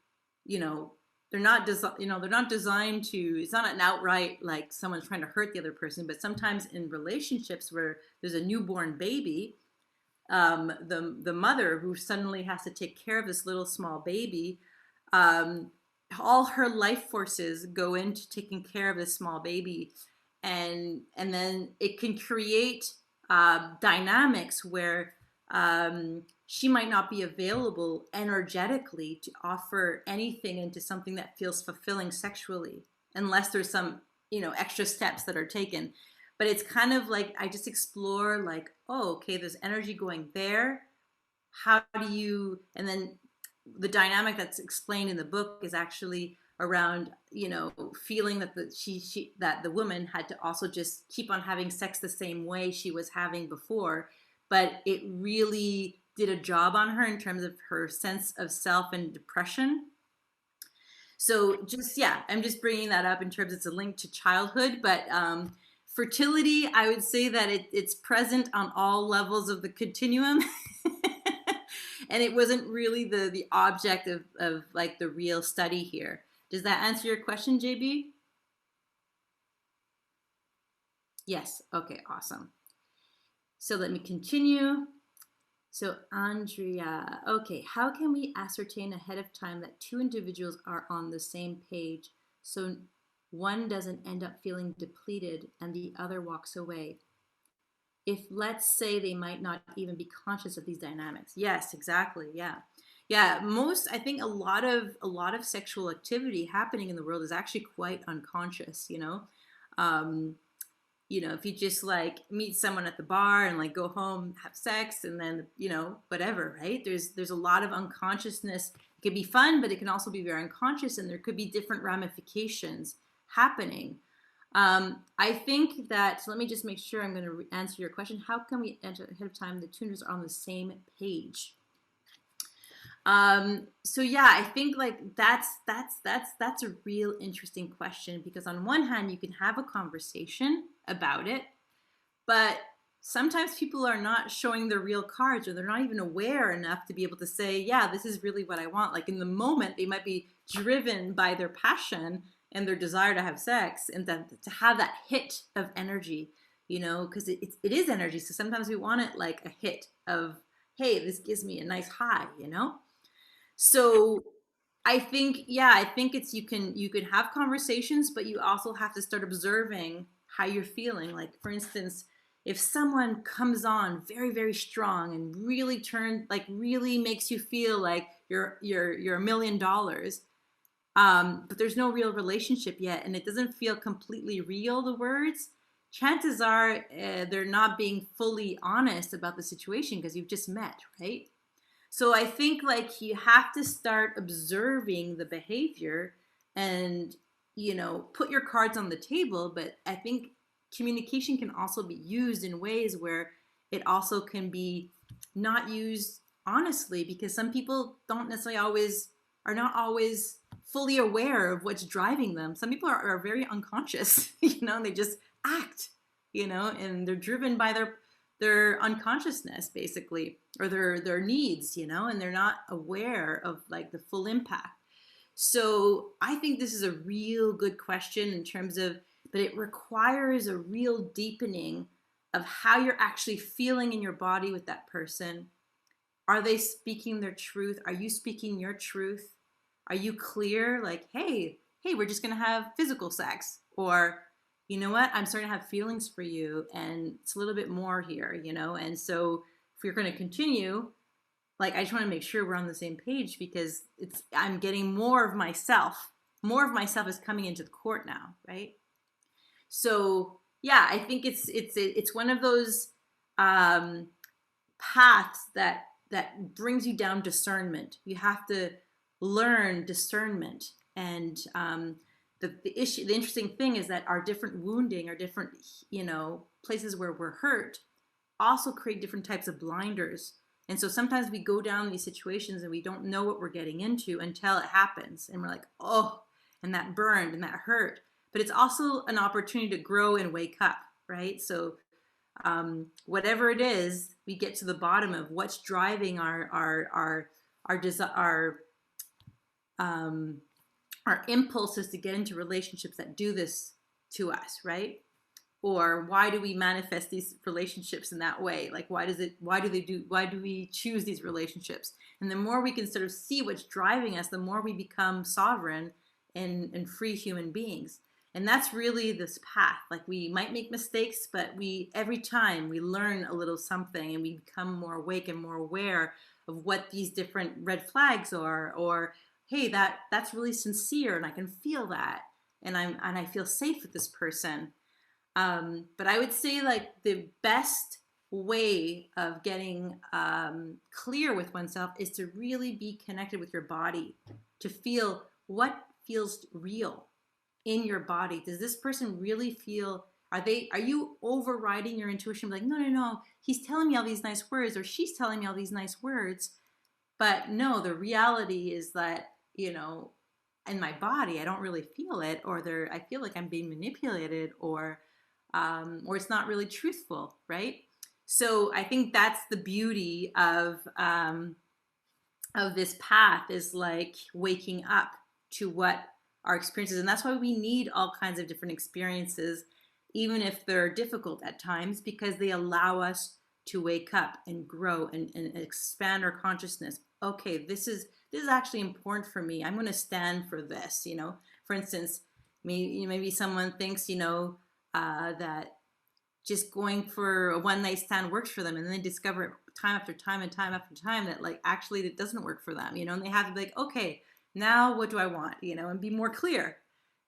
you know, they're not designed to, it's not an outright like someone's trying to hurt the other person, but sometimes in relationships where there's a newborn baby, the mother who suddenly has to take care of this little small baby, all her life forces go into taking care of this small baby, and then it can create dynamics where she might not be available energetically to offer anything into something that feels fulfilling sexually, unless there's some, you know, extra steps that are taken. But it's kind of like I just explore like, oh, okay, there's energy going there. How do you, and then the dynamic that's explained in the book is actually around, you know, feeling that that the woman had to also just keep on having sex the same way she was having before, but it really did a job on her in terms of her sense of self and depression. So just, yeah, I'm just bringing that up in terms it's a link to childhood, but fertility, I would say that it's present on all levels of the continuum. And it wasn't really the object of like the real study here. Does that answer your question, JB? Yes. Okay, awesome. So let me continue. So Andrea, okay, how can we ascertain ahead of time that two individuals are on the same page so one doesn't end up feeling depleted and the other walks away? If, let's say, they might not even be conscious of these dynamics. Yes, exactly. Yeah. Yeah, I think a lot of sexual activity happening in the world is actually quite unconscious, you know. You know, if you just like meet someone at the bar and like go home, have sex, and then, you know, whatever, right? There's a lot of unconsciousness. It can be fun, but it can also be very unconscious, and there could be different ramifications happening. I think that, so let me just make sure I'm going to answer your question. How can we enter ahead of time the tuners are on the same page? So yeah, I think like that's a real interesting question, because on one hand you can have a conversation about it, but sometimes people are not showing their real cards, or they're not even aware enough to be able to say, yeah, this is really what I want. Like in the moment they might be driven by their passion and their desire to have sex, and then to have that hit of energy, you know, because it is energy. So sometimes we want it like a hit of, hey, this gives me a nice high, you know. So I think, yeah, I think it's you can have conversations, but you also have to start observing how you're feeling. Like for instance, if someone comes on very, very strong and really makes you feel like you're $1 million, but there's no real relationship yet, and it doesn't feel completely real, the words, chances are they're not being fully honest about the situation because you've just met, right? So I think like you have to start observing the behavior and put your cards on the table, but I think communication can also be used in ways where it also can be not used honestly, because some people don't necessarily are not always fully aware of what's driving them. Some people are very unconscious, and they just act, and they're driven by their unconsciousness basically, or their needs, and they're not aware of like the full impact. So I think this is a real good question in terms of, but it requires a real deepening of how you're actually feeling in your body with that person. Are they speaking their truth? Are you speaking your truth? Are you clear? Like, hey, we're just going to have physical sex. Or, you know what? I'm starting to have feelings for you, and it's a little bit more here, And so if you're going to continue, like, I just want to make sure we're on the same page, because I'm getting more of myself. More of myself is coming into the court now, right? So yeah, I think it's one of those paths that brings you down discernment. You have to learn discernment, and the interesting thing is that our different wounding, our different places where we're hurt, also create different types of blinders. And so sometimes we go down these situations and we don't know what we're getting into until it happens, and we're like, oh, and that burned and that hurt. But it's also an opportunity to grow and wake up, right? So whatever it is, we get to the bottom of what's driving our impulses to get into relationships that do this to us, right? Or why do we manifest these relationships in that way? Like, why do we choose these relationships? And the more we can sort of see what's driving us, the more we become sovereign and free human beings. And that's really this path. Like, we might make mistakes, but every time we learn a little something, and we become more awake and more aware of what these different red flags are, or, hey, that's really sincere and I can feel that, and I feel safe with this person. But I would say, like, the best way of getting clear with oneself is to really be connected with your body, to feel what feels real in your body. Does this person really feel, are you overriding your intuition? Like, no, he's telling me all these nice words, or she's telling me all these nice words. But no, the reality is that, in my body, I don't really feel it, or I feel like I'm being manipulated, or it's not really truthful, right? So I think that's the beauty of this path, is like waking up to what our experiences, and that's why we need all kinds of different experiences, even if they're difficult at times, because they allow us to wake up and grow and expand our consciousness. Okay, this is actually important for me. I'm going to stand for this. For instance, maybe someone thinks that just going for a one night stand works for them, and then they discover time after time and time after time that, like, actually it doesn't work for them. And they have to be like, okay, now what do I want? And be more clear.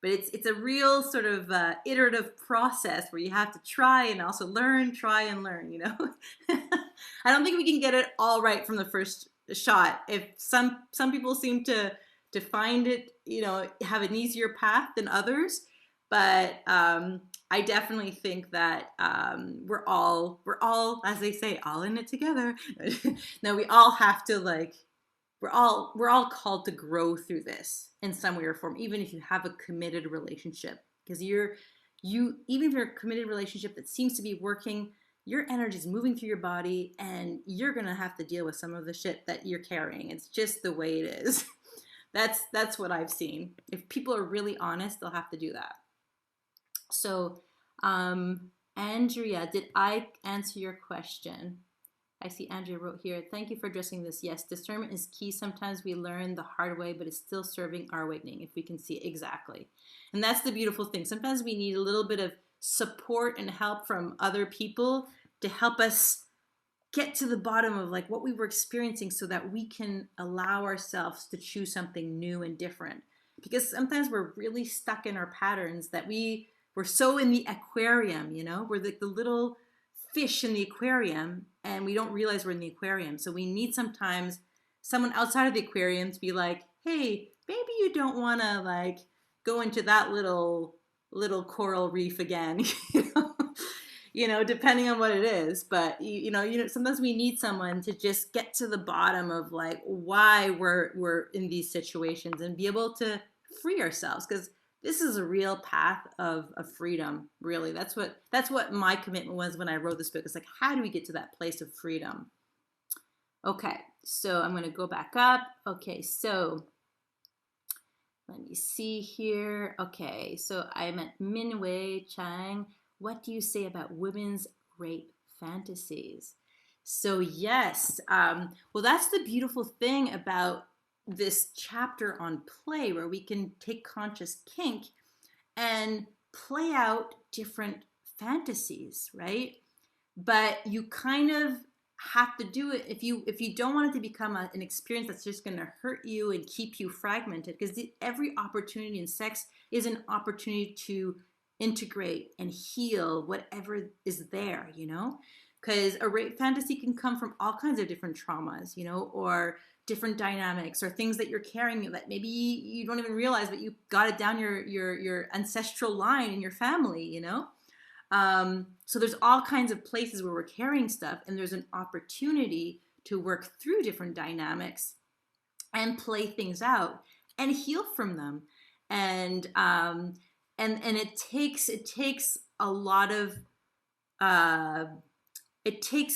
But it's a real sort of iterative process where you have to try and also try and learn. I don't think we can get it all right from the first shot. If some people seem to find it, have an easier path than others, but I definitely think that we're all, as they say, all in it together. No, we all have to, like, we're all called to grow through this in some way or form, even if you have a committed relationship, because even if you're a committed relationship that seems to be working, your energy is moving through your body, and you're gonna have to deal with some of the shit that you're carrying. It's just the way it is. That's what I've seen. If people are really honest, they'll have to do that. So, Andrea, did I answer your question? I see Andrea wrote here, thank you for addressing this. Yes, discernment is key. Sometimes we learn the hard way, but it's still serving our awakening if we can see exactly. And that's the beautiful thing. Sometimes we need a little bit of support and help from other people to help us get to the bottom of, like, what we were experiencing, so that we can allow ourselves to choose something new and different. Because sometimes we're really stuck in our patterns, that we're so in the aquarium, we're like the little fish in the aquarium, and we don't realize we're in the aquarium. So we need sometimes someone outside of the aquarium to be like, hey, maybe you don't want to, like, go into that little coral reef again. Depending on what it is. But sometimes we need someone to just get to the bottom of like why we're in these situations and be able to free ourselves, because this is a real path of freedom. Really, that's what my commitment was when I wrote this book. It's like, how do we get to that place of freedom? Okay, so I'm going to go back up. Okay, so let me see here. Okay, so I'm at Minwei Chang. What do you say about women's rape fantasies? So yes, well, that's the beautiful thing about this chapter on play, where we can take conscious kink and play out different fantasies, right? But you kind of have to do it if you don't want it to become an experience that's just going to hurt you and keep you fragmented, because every opportunity in sex is an opportunity to integrate and heal whatever is there, because a rape fantasy can come from all kinds of different traumas, or different dynamics, or things that you're carrying that maybe you don't even realize, but you got it down your ancestral line in your family, so there's all kinds of places where we're carrying stuff, and there's an opportunity to work through different dynamics and play things out and heal from them. And it takes a lot of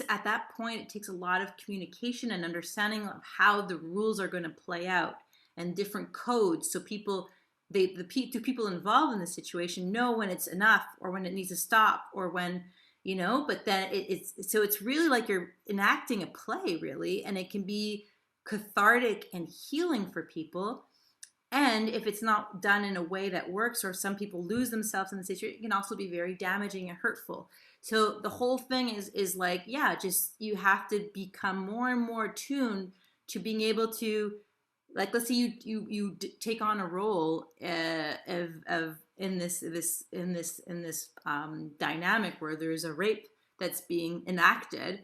at that point, it takes a lot of communication and understanding of how the rules are going to play out, and different codes, so the people involved in the situation know when it's enough, or when it needs to stop, or when, but then it's really like you're enacting a play, really, and it can be cathartic and healing for people. And if it's not done in a way that works, or some people lose themselves in the situation, it can also be very damaging and hurtful. So the whole thing is like, yeah, just you have to become more and more attuned to being able to, like, let's say you take on a role of in this dynamic where there's a rape that's being enacted.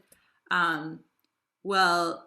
Well,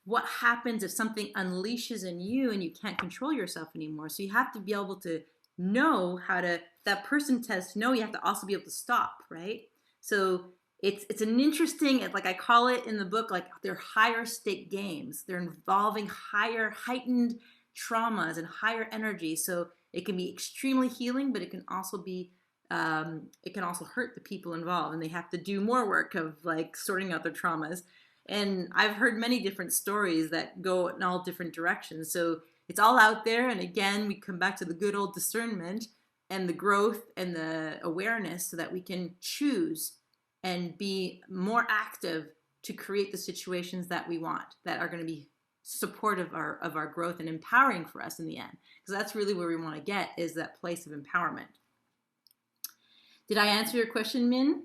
what happens if something unleashes in you and you can't control yourself anymore? So you have to be able to know how to, that person tends to know, you have to also be able to stop, right? So it's an interesting, like I call it in the book, like they're higher stake games. They're involving heightened traumas and higher energy. So it can be extremely healing, but it can also be, it can also hurt the people involved, and they have to do more work of like sorting out their traumas. And I've heard many different stories that go in all different directions. So it's all out there. And again, we come back to the good old discernment and the growth and the awareness, so that we can choose and be more active to create the situations that we want, that are going to be supportive of our growth and empowering for us in the end. Because that's really where we want to get, is that place of empowerment. Did I answer your question, Min?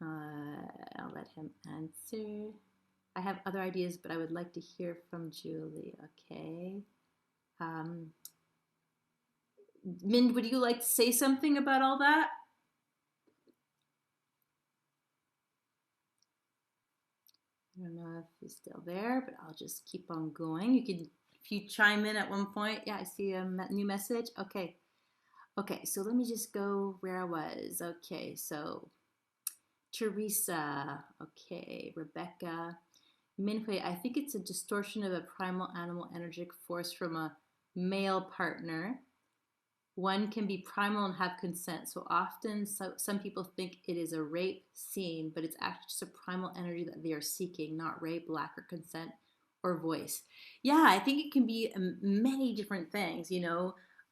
I'll let him answer. I have other ideas, but I would like to hear from Julie. Okay. Min, would you like to say something about all that? I don't know if he's still there, but I'll just keep on going. You can, if you chime in at one point. Yeah, I see a new message. Okay. Okay, so let me just go where I was. Okay, so Teresa. Okay, Rebecca. Minhui, I think it's a distortion of a primal animal energetic force from a male partner. One can be primal and have consent. So often some people think it is a rape scene, but it's actually just a primal energy that they are seeking, not rape, lack of consent, or voice. Yeah, I think it can be many different things,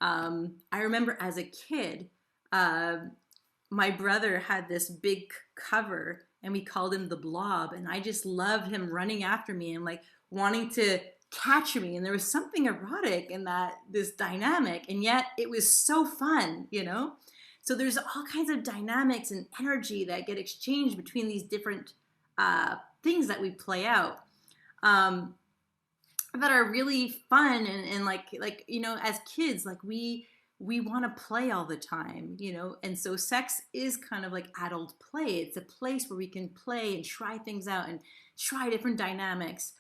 I remember as a kid, my brother had this big cover, and we called him the Blob, and I just loved him running after me and like wanting to catch me, and there was something erotic in this dynamic, and yet it was so fun, so there's all kinds of dynamics and energy that get exchanged between these different things that we play out, that are really fun, and like as kids, like we want to play all the time, and so sex is kind of like adult play. It's a place where we can play and try things out and try different dynamics.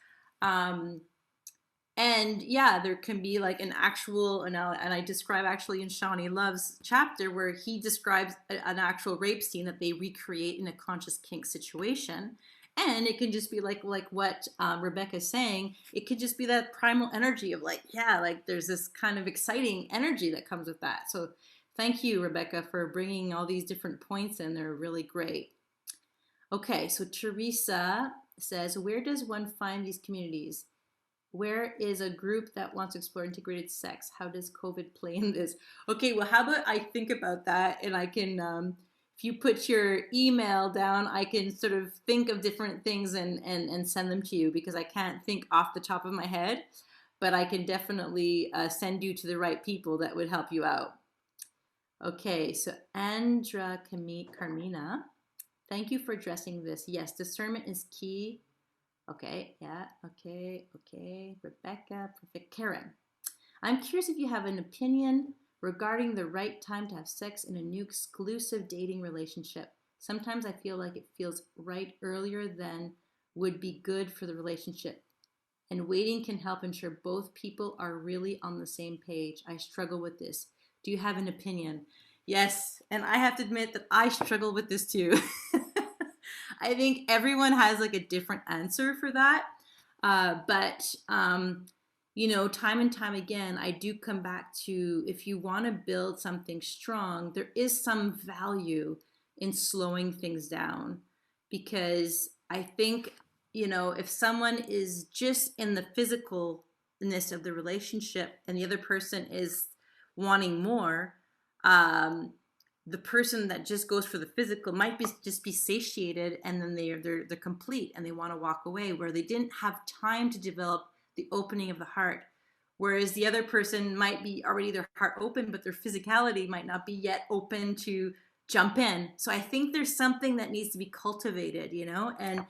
And yeah, there can be like an actual, and I describe actually in Shawnee Love's chapter where he describes an actual rape scene that they recreate in a conscious kink situation. And it can just be like what Rebecca's saying. It could just be that primal energy of like, yeah, like there's this kind of exciting energy that comes with that. So thank you, Rebecca, for bringing all these different points in. They're really great. Okay, so Teresa says, where does one find these communities? Where is a group that wants to explore integrated sex? How does COVID play in this? Okay, well, how about I think about that, and I can, if you put your email down, I can sort of think of different things and send them to you, because I can't think off the top of my head, but I can definitely send you to the right people that would help you out. Okay, so Carmina, thank you for addressing this. Yes, discernment is key. Okay, yeah, okay. Rebecca, perfect. Karen, I'm curious if you have an opinion regarding the right time to have sex in a new exclusive dating relationship. Sometimes I feel like it feels right earlier than would be good for the relationship. And waiting can help ensure both people are really on the same page. I struggle with this. Do you have an opinion? Yes, and I have to admit that I struggle with this too. I think everyone has like a different answer for that. But you know, time and time again, I do come back to, if you want to build something strong, there is some value in slowing things down, because I think, you know, if someone is just in the physicalness of the relationship and the other person is wanting more, the person that just goes for the physical might just be satiated, and then they're complete and they want to walk away, where they didn't have time to develop the opening of the heart. Whereas the other person might be already their heart open, but their physicality might not be yet open to jump in. So I think there's something that needs to be cultivated, you know, and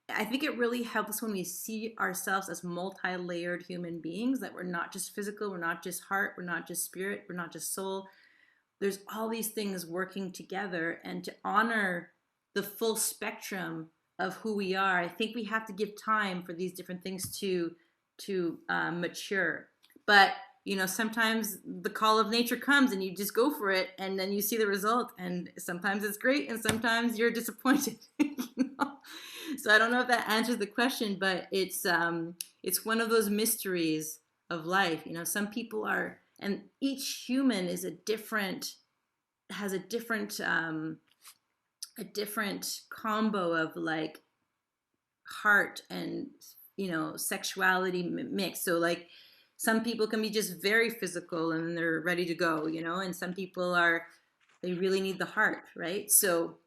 I think it really helps when we see ourselves as multi-layered human beings, that we're not just physical, we're not just heart, we're not just spirit, we're not just soul. There's all these things working together, and to honor the full spectrum of who we are, I think we have to give time for these different things to mature. But you know, sometimes the call of nature comes and you just go for it, and then you see the result, and sometimes it's great and sometimes you're disappointed. You know? So I don't know if that answers the question, but it's one of those mysteries of life. You know, some people are, and each human is has a different combo of like heart and, you know, sexuality mix. So like some people can be just very physical and they're ready to go, you know, and some people they really need the heart, right? So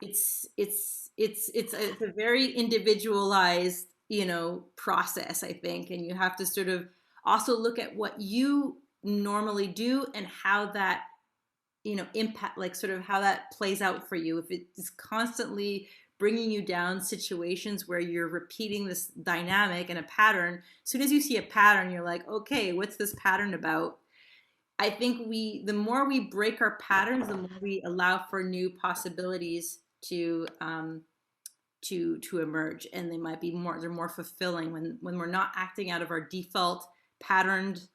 it's a very individualized, you know, process, I think, and you have to sort of also look at what you normally do and how that, you know, impact, like sort of how that plays out for you. If it's constantly bringing you down situations where you're repeating this dynamic and a pattern, as soon as you see a pattern, you're like, okay, what's this pattern about? I think the more we break our patterns, the more we allow for new possibilities to emerge, and they're more fulfilling when we're not acting out of our default patterns,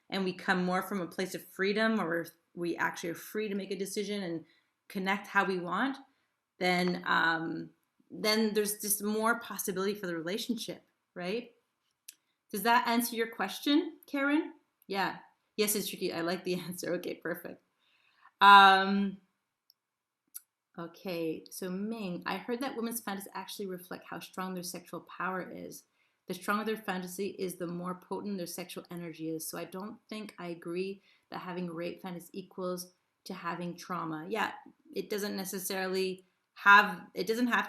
and we come more from a place of freedom, or we actually are free to make a decision and connect how we want. Then there's just more possibility for the relationship, right? Does that answer your question, Karen? Yeah. Yes, it's tricky. I like the answer. Okay, perfect. Okay, so Ming, I heard that women's fantasies actually reflect how strong their sexual power is. The stronger their fantasy is, the more potent their sexual energy is. So I don't think I agree that having rape fantasy equals to having trauma. Yeah, it doesn't have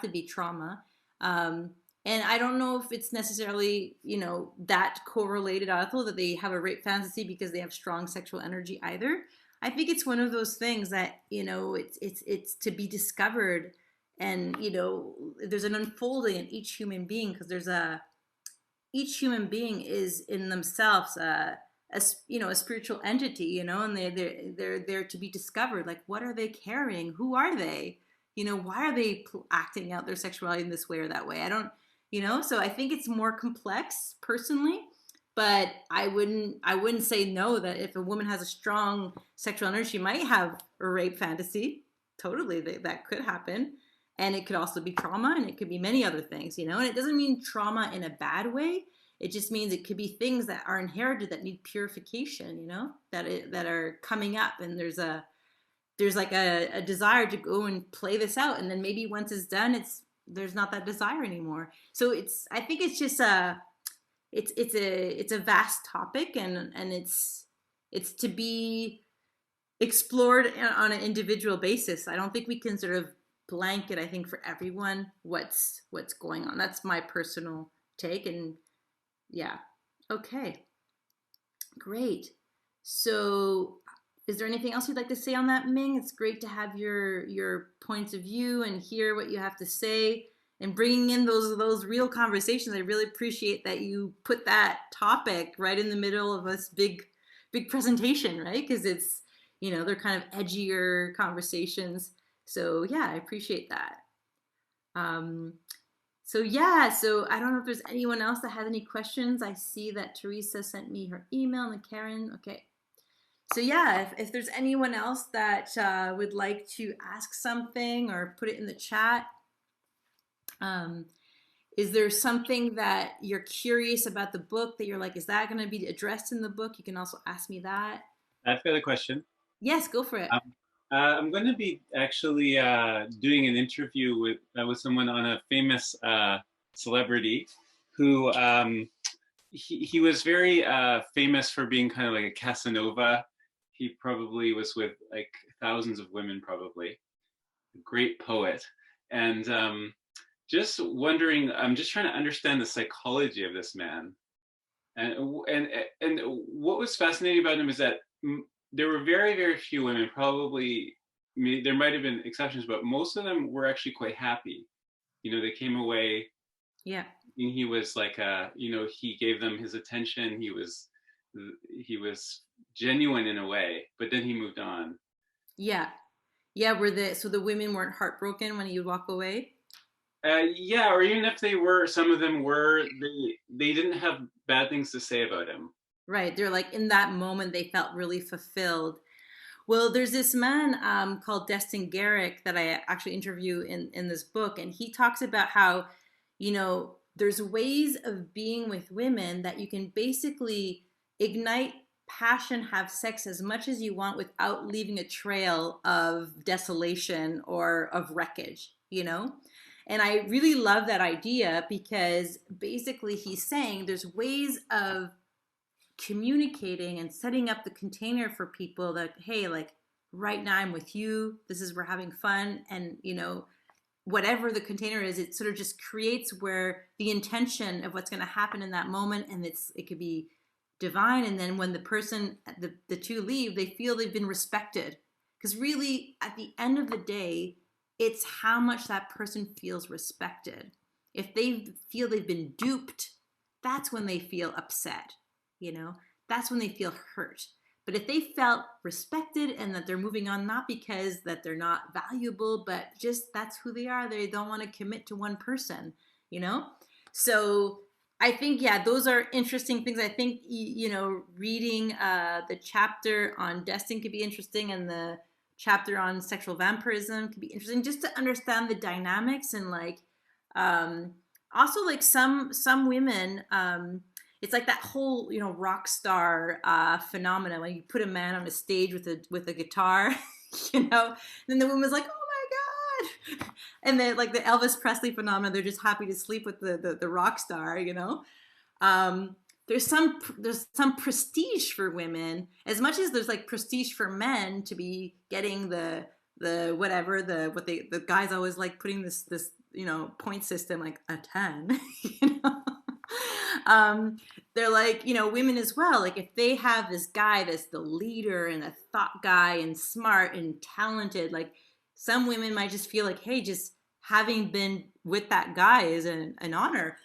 to be trauma. And I don't know if it's necessarily, you know, that correlated also, that they have a rape fantasy because they have strong sexual energy either. I think it's one of those things that, you know, it's to be discovered, and, you know, there's an unfolding in each human being, because each human being is in themselves you know, a spiritual entity, you know, and they're there to be discovered. Like, what are they carrying? Who are they? You know, why are they acting out their sexuality in this way or that way? I don't, you know, so I think it's more complex personally. But I wouldn't say no, that if a woman has a strong sexual energy, she might have a rape fantasy. Totally, that could happen. And it could also be trauma, and it could be many other things, you know. And it doesn't mean trauma in a bad way. It just means it could be things that are inherited that need purification, you know, that are coming up, and there's like a desire to go and play this out, and then maybe once it's done, there's not that desire anymore. So I think it's just it's a vast topic, and it's to be explored on an individual basis. I don't think we can sort of blanket, I think, for everyone what's going on. That's my personal take. And yeah. Okay, great. So is there anything else you'd like to say on that, Ming? It's great to have your points of view and hear what you have to say, and bringing in those real conversations. I really appreciate that you put that topic right in the middle of this big presentation, right? Because it's, you know, they're kind of edgier conversations. So yeah, I appreciate that. So yeah, so I don't know if there's anyone else that has any questions. I see that Teresa sent me her email, and Karen. Okay. So yeah, if there's anyone else that would like to ask something or put it in the chat. Is there something that you're curious about the book that you're like, is that going to be addressed in the book? You can also ask me that. I've got a question. Yes, go for it. I'm going to be actually doing an interview with someone on a famous celebrity who he was very famous for being kind of like a Casanova. He probably was with like thousands of women, probably. A great poet. And just wondering, I'm just trying to understand the psychology of this man. And what was fascinating about him is that there were very, very few women, probably, there might have been exceptions, but most of them were actually quite happy. You know, they came away. Yeah. And he was like, you know, he gave them his attention. He was genuine in a way, but then he moved on. Yeah. Yeah. So the women weren't heartbroken when he would walk away? Yeah, or even if they were, some of them were, they didn't have bad things to say about him. Right. They're like, in that moment, they felt really fulfilled. Well, there's this man called Destin Garrick that I actually interview in this book. And he talks about how, you know, there's ways of being with women that you can basically ignite passion, have sex as much as you want without leaving a trail of desolation or of wreckage, you know? And I really love that idea, because basically he's saying there's ways of communicating and setting up the container for people that, hey, like right now I'm with you, we're having fun. And, you know, whatever the container is, it sort of just creates where the intention of what's going to happen in that moment, and it could be divine. And then when the two leave, they feel they've been respected. Because really, at the end of the day, it's how much that person feels respected. If they feel they've been duped, that's when they feel upset, you know, that's when they feel hurt. But if they felt respected and that they're moving on, not because that they're not valuable, but just that's who they are. They don't want to commit to one person, you know? So I think, yeah, those are interesting things. I think, you know, reading the chapter on Destin could be interesting, and the chapter on sexual vampirism could be interesting, just to understand the dynamics. And like also like some women, it's like that whole, you know, rock star phenomena when you put a man on a stage with a guitar, you know, and then the woman's like, oh my God. And then like the Elvis Presley phenomenon, they're just happy to sleep with the rock star, you know. There's some prestige for women, as much as there's like prestige for men to be getting the guys always like putting this you know, point system, like a 10, you know. They're like, you know, women as well, like if they have this guy that's the leader and a thought guy and smart and talented, like some women might just feel like, hey, just having been with that guy is an honor.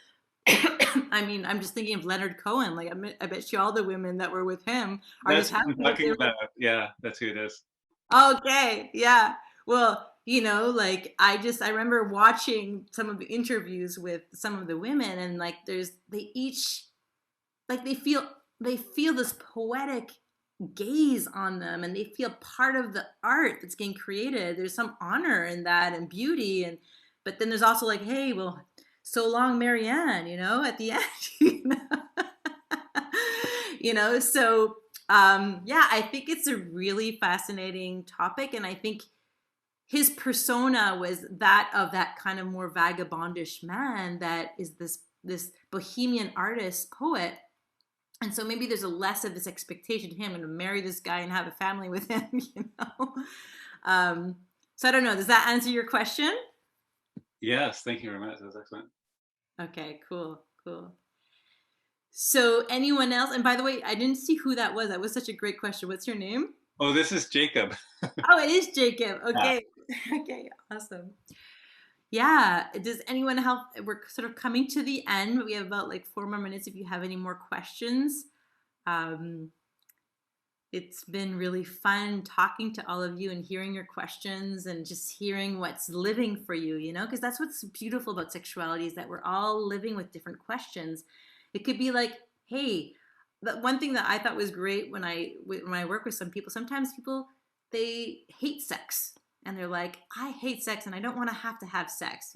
I mean, I'm just thinking of Leonard Cohen. Like, I bet you all the women that were with him are That's just happy. what I'm talking about. Yeah, that's who it is. Okay, yeah. Well, you know, like I remember watching some of the interviews with some of the women, and like they each like they feel this poetic gaze on them, and they feel part of the art that's getting created. There's some honor in that and beauty, and but then there's also like, hey, well, so long, Marianne, at the end, So yeah, I think it's a really fascinating topic, and I think his persona was that of that kind of more vagabondish man that is this bohemian artist poet. And so maybe there's a less of this expectation, hey, I'm going to marry this guy and have a family with him, So I don't know. Does that answer your question? Yes, thank you very much. That was excellent. Okay, cool. So anyone else? And by the way, I didn't see who that was. That was such a great question. What's your name? Oh, this is Jacob. Oh, it is Jacob. Okay. Yeah. Okay, awesome. Yeah. Does anyone help? We're sort of coming to the end, but we have about like 4 more minutes if you have any more questions. It's been really fun talking to all of you and hearing your questions and just hearing what's living for you, because that's what's beautiful about sexuality, is that we're all living with different questions. It could be like, hey, the one thing that I thought was great when I work with some people, sometimes people, they hate sex and they're like, I hate sex and I don't want to have sex,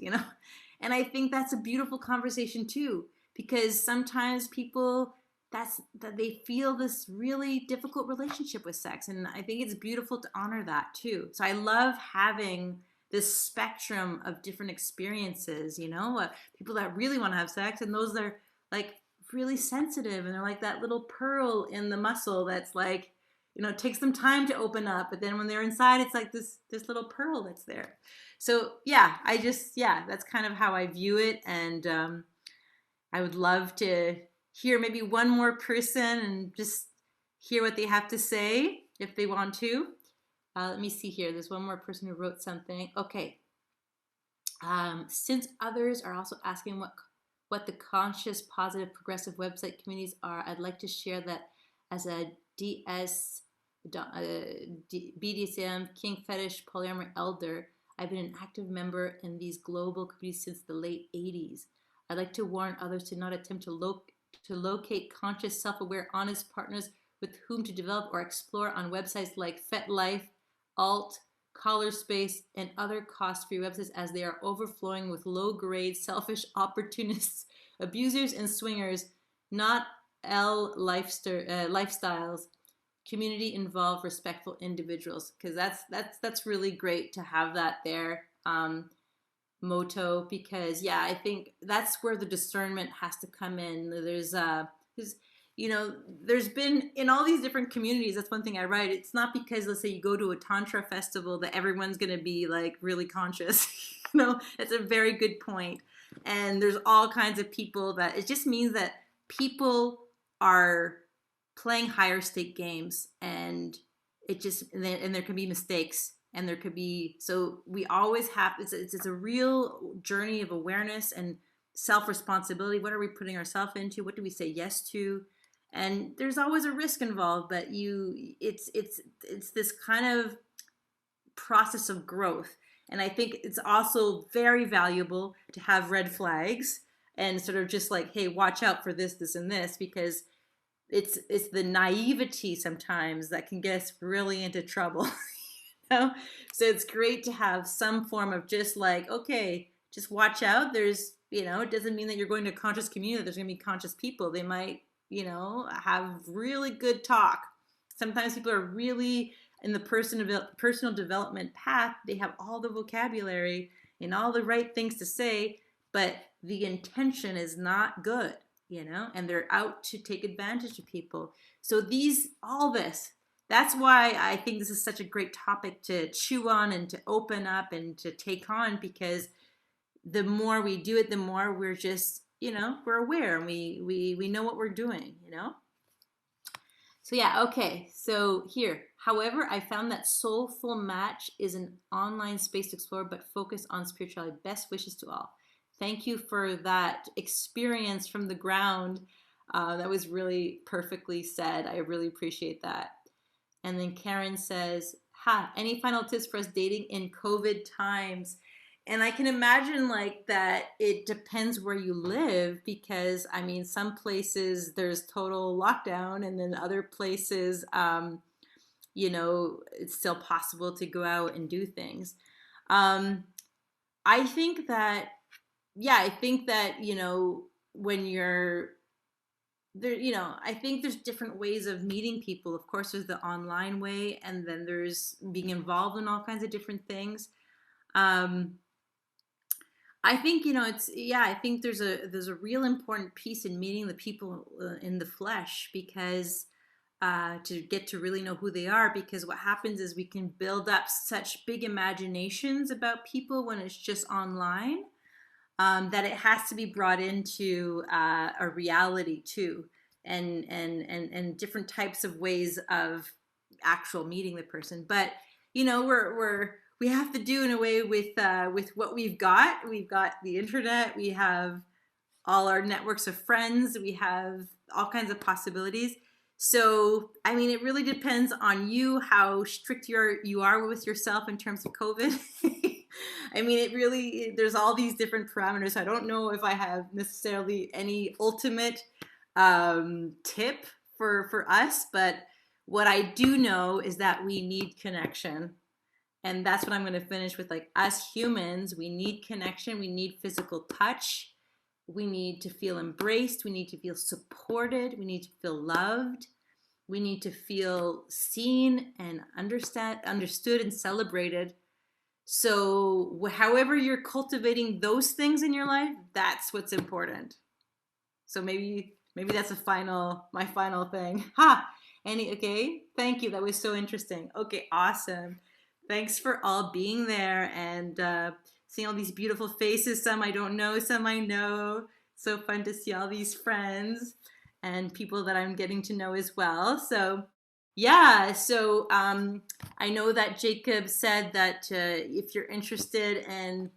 And I think that's a beautiful conversation too, because sometimes people, that they feel this really difficult relationship with sex. And I think it's beautiful to honor that too. So I love having this spectrum of different experiences, people that really want to have sex and those that are like really sensitive and they're like that little pearl in the muscle that's like, it takes them time to open up, but then when they're inside, it's like this little pearl that's there. So yeah, that's kind of how I view it. And I would love to hear maybe one more person and just hear what they have to say if they want to. Let me see here. There's one more person who wrote something. Okay. Since others are also asking what the conscious, positive, progressive website communities are, I'd like to share that as a BDSM, kink fetish, polyamory elder, I've been an active member in these global communities since the late 80s. I'd like to warn others to not attempt to locate conscious, self-aware, honest partners with whom to develop or explore on websites like FetLife, Alt, Collar Space, and other cost-free websites, as they are overflowing with low-grade, selfish opportunists, abusers, and swingers, not lifestyles, community-involved, respectful individuals. Because that's really great to have that there. Motto, because I think that's where the discernment has to come in. There's been in all these different communities. That's one thing I write. It's not because, let's say, you go to a tantra festival that everyone's going to be like really conscious. It's a very good point. And there's all kinds of people that it just means that people are playing higher stake games, and there can be mistakes. And there could be, so we always have, it's a real journey of awareness and self-responsibility. What are we putting ourselves into? What do we say yes to? And there's always a risk involved, but it's this kind of process of growth. And I think it's also very valuable to have red flags and sort of just like, hey, watch out for this, this, and this, because it's the naivety sometimes that can get us really into trouble. So it's great to have some form of just like, okay, just watch out. There's, it doesn't mean that you're going to a conscious community, there's going to be conscious people. They might, have really good talk. Sometimes people are really in the personal development path. They have all the vocabulary and all the right things to say, but the intention is not good, and they're out to take advantage of people. So that's why I think this is such a great topic to chew on and to open up and to take on, because the more we do it, the more we're just, we're aware and we know what we're doing, So okay. So here, however, I found that Soulful Match is an online space to explore, but focus on spirituality. Best wishes to all. Thank you for that experience from the ground. That was really perfectly said. I really appreciate that. And then Karen says, any final tips for us dating in COVID times? And I can imagine like that it depends where you live, because I mean, some places there's total lockdown, and then other places, you know, it's still possible to go out and do things. Um, I think that, yeah, I think that, you know, when you're there, you know, I think there's different ways of meeting people. Of course, there's the online way, and then there's being involved in all kinds of different things. Um, I think, you know, it's, yeah, I think there's a real important piece in meeting the people in the flesh, because to get to really know who they are, because what happens is we can build up such big imaginations about people when it's just online, that it has to be brought into a reality too, and different types of ways of actual meeting the person. But you know, we have to do in a way with what we've got. We've got the internet. We have all our networks of friends. We have all kinds of possibilities. So, I mean, it really depends on you how strict you are with yourself in terms of COVID. I mean, it really, there's all these different parameters. I don't know if I have necessarily any ultimate tip for us, but what I do know is that we need connection. And that's what I'm going to finish with. Like, us humans, we need connection. We need physical touch. We need to feel embraced. We need to feel supported. We need to feel loved. We need to feel seen and understood and celebrated. So however you're cultivating those things in your life, that's what's important. So maybe that's my final thing. Ha! Okay, thank you. That was so interesting. Okay, awesome. Thanks for all being there and seeing all these beautiful faces. Some I don't know, some I know. So fun to see all these friends and people that I'm getting to know as well. So yeah, so I know that Jacob said that if you're interested in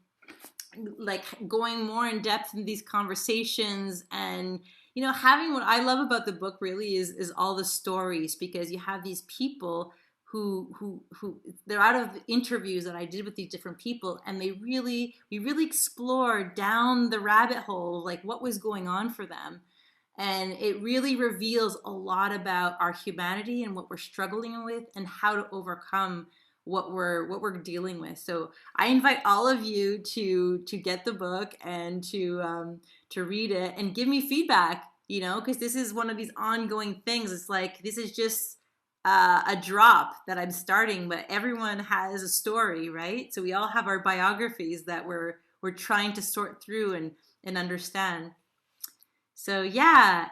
like going more in depth in these conversations, and you know, having, what I love about the book really is all the stories, because you have these people who they're out of interviews that I did with these different people, and we really explore down the rabbit hole like what was going on for them. And it really reveals a lot about our humanity and what we're struggling with and how to overcome what we're dealing with. So I invite all of you to get the book and to read it and give me feedback, you know, because this is one of these ongoing things. It's like, this is just a drop that I'm starting, but everyone has a story, right? So we all have our biographies that we're trying to sort through and understand. So yeah,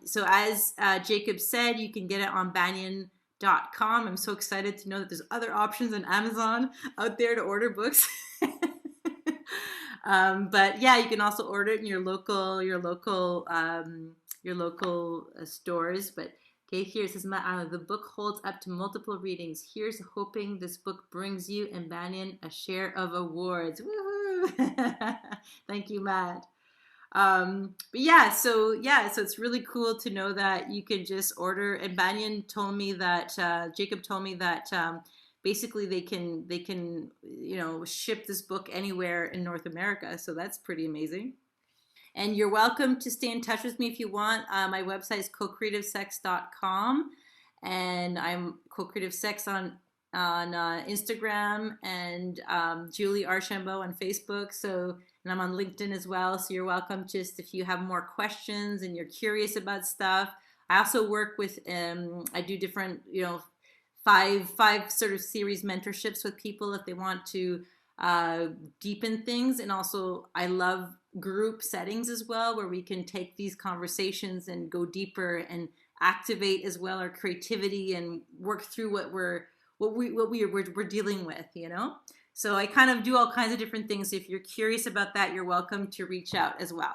so as Jacob said, you can get it on Banyen.com. I'm so excited to know that there's other options on Amazon out there to order books. But yeah, you can also order it in your local stores. But okay, here it says, the book holds up to multiple readings. Here's hoping this book brings you and Banyen a share of awards. Woohoo! Thank you, Matt. But yeah, so it's really cool to know that you can just order. And Banyen told me that Jacob told me that basically they can you know, ship this book anywhere in North America. So that's pretty amazing. And you're welcome to stay in touch with me if you want. My website is cocreativesex.com, and I'm Co-Creative Sex on Instagram, and Julie Archambault on Facebook. So, and I'm on LinkedIn as well. So you're welcome, just if you have more questions and you're curious about stuff. I also work with, I do different, you know, five sort of series mentorships with people if they want to deepen things. And also I love group settings as well, where we can take these conversations and go deeper and activate as well our creativity and work through what we're dealing with, you know. So I kind of do all kinds of different things. If you're curious about that, you're welcome to reach out as well.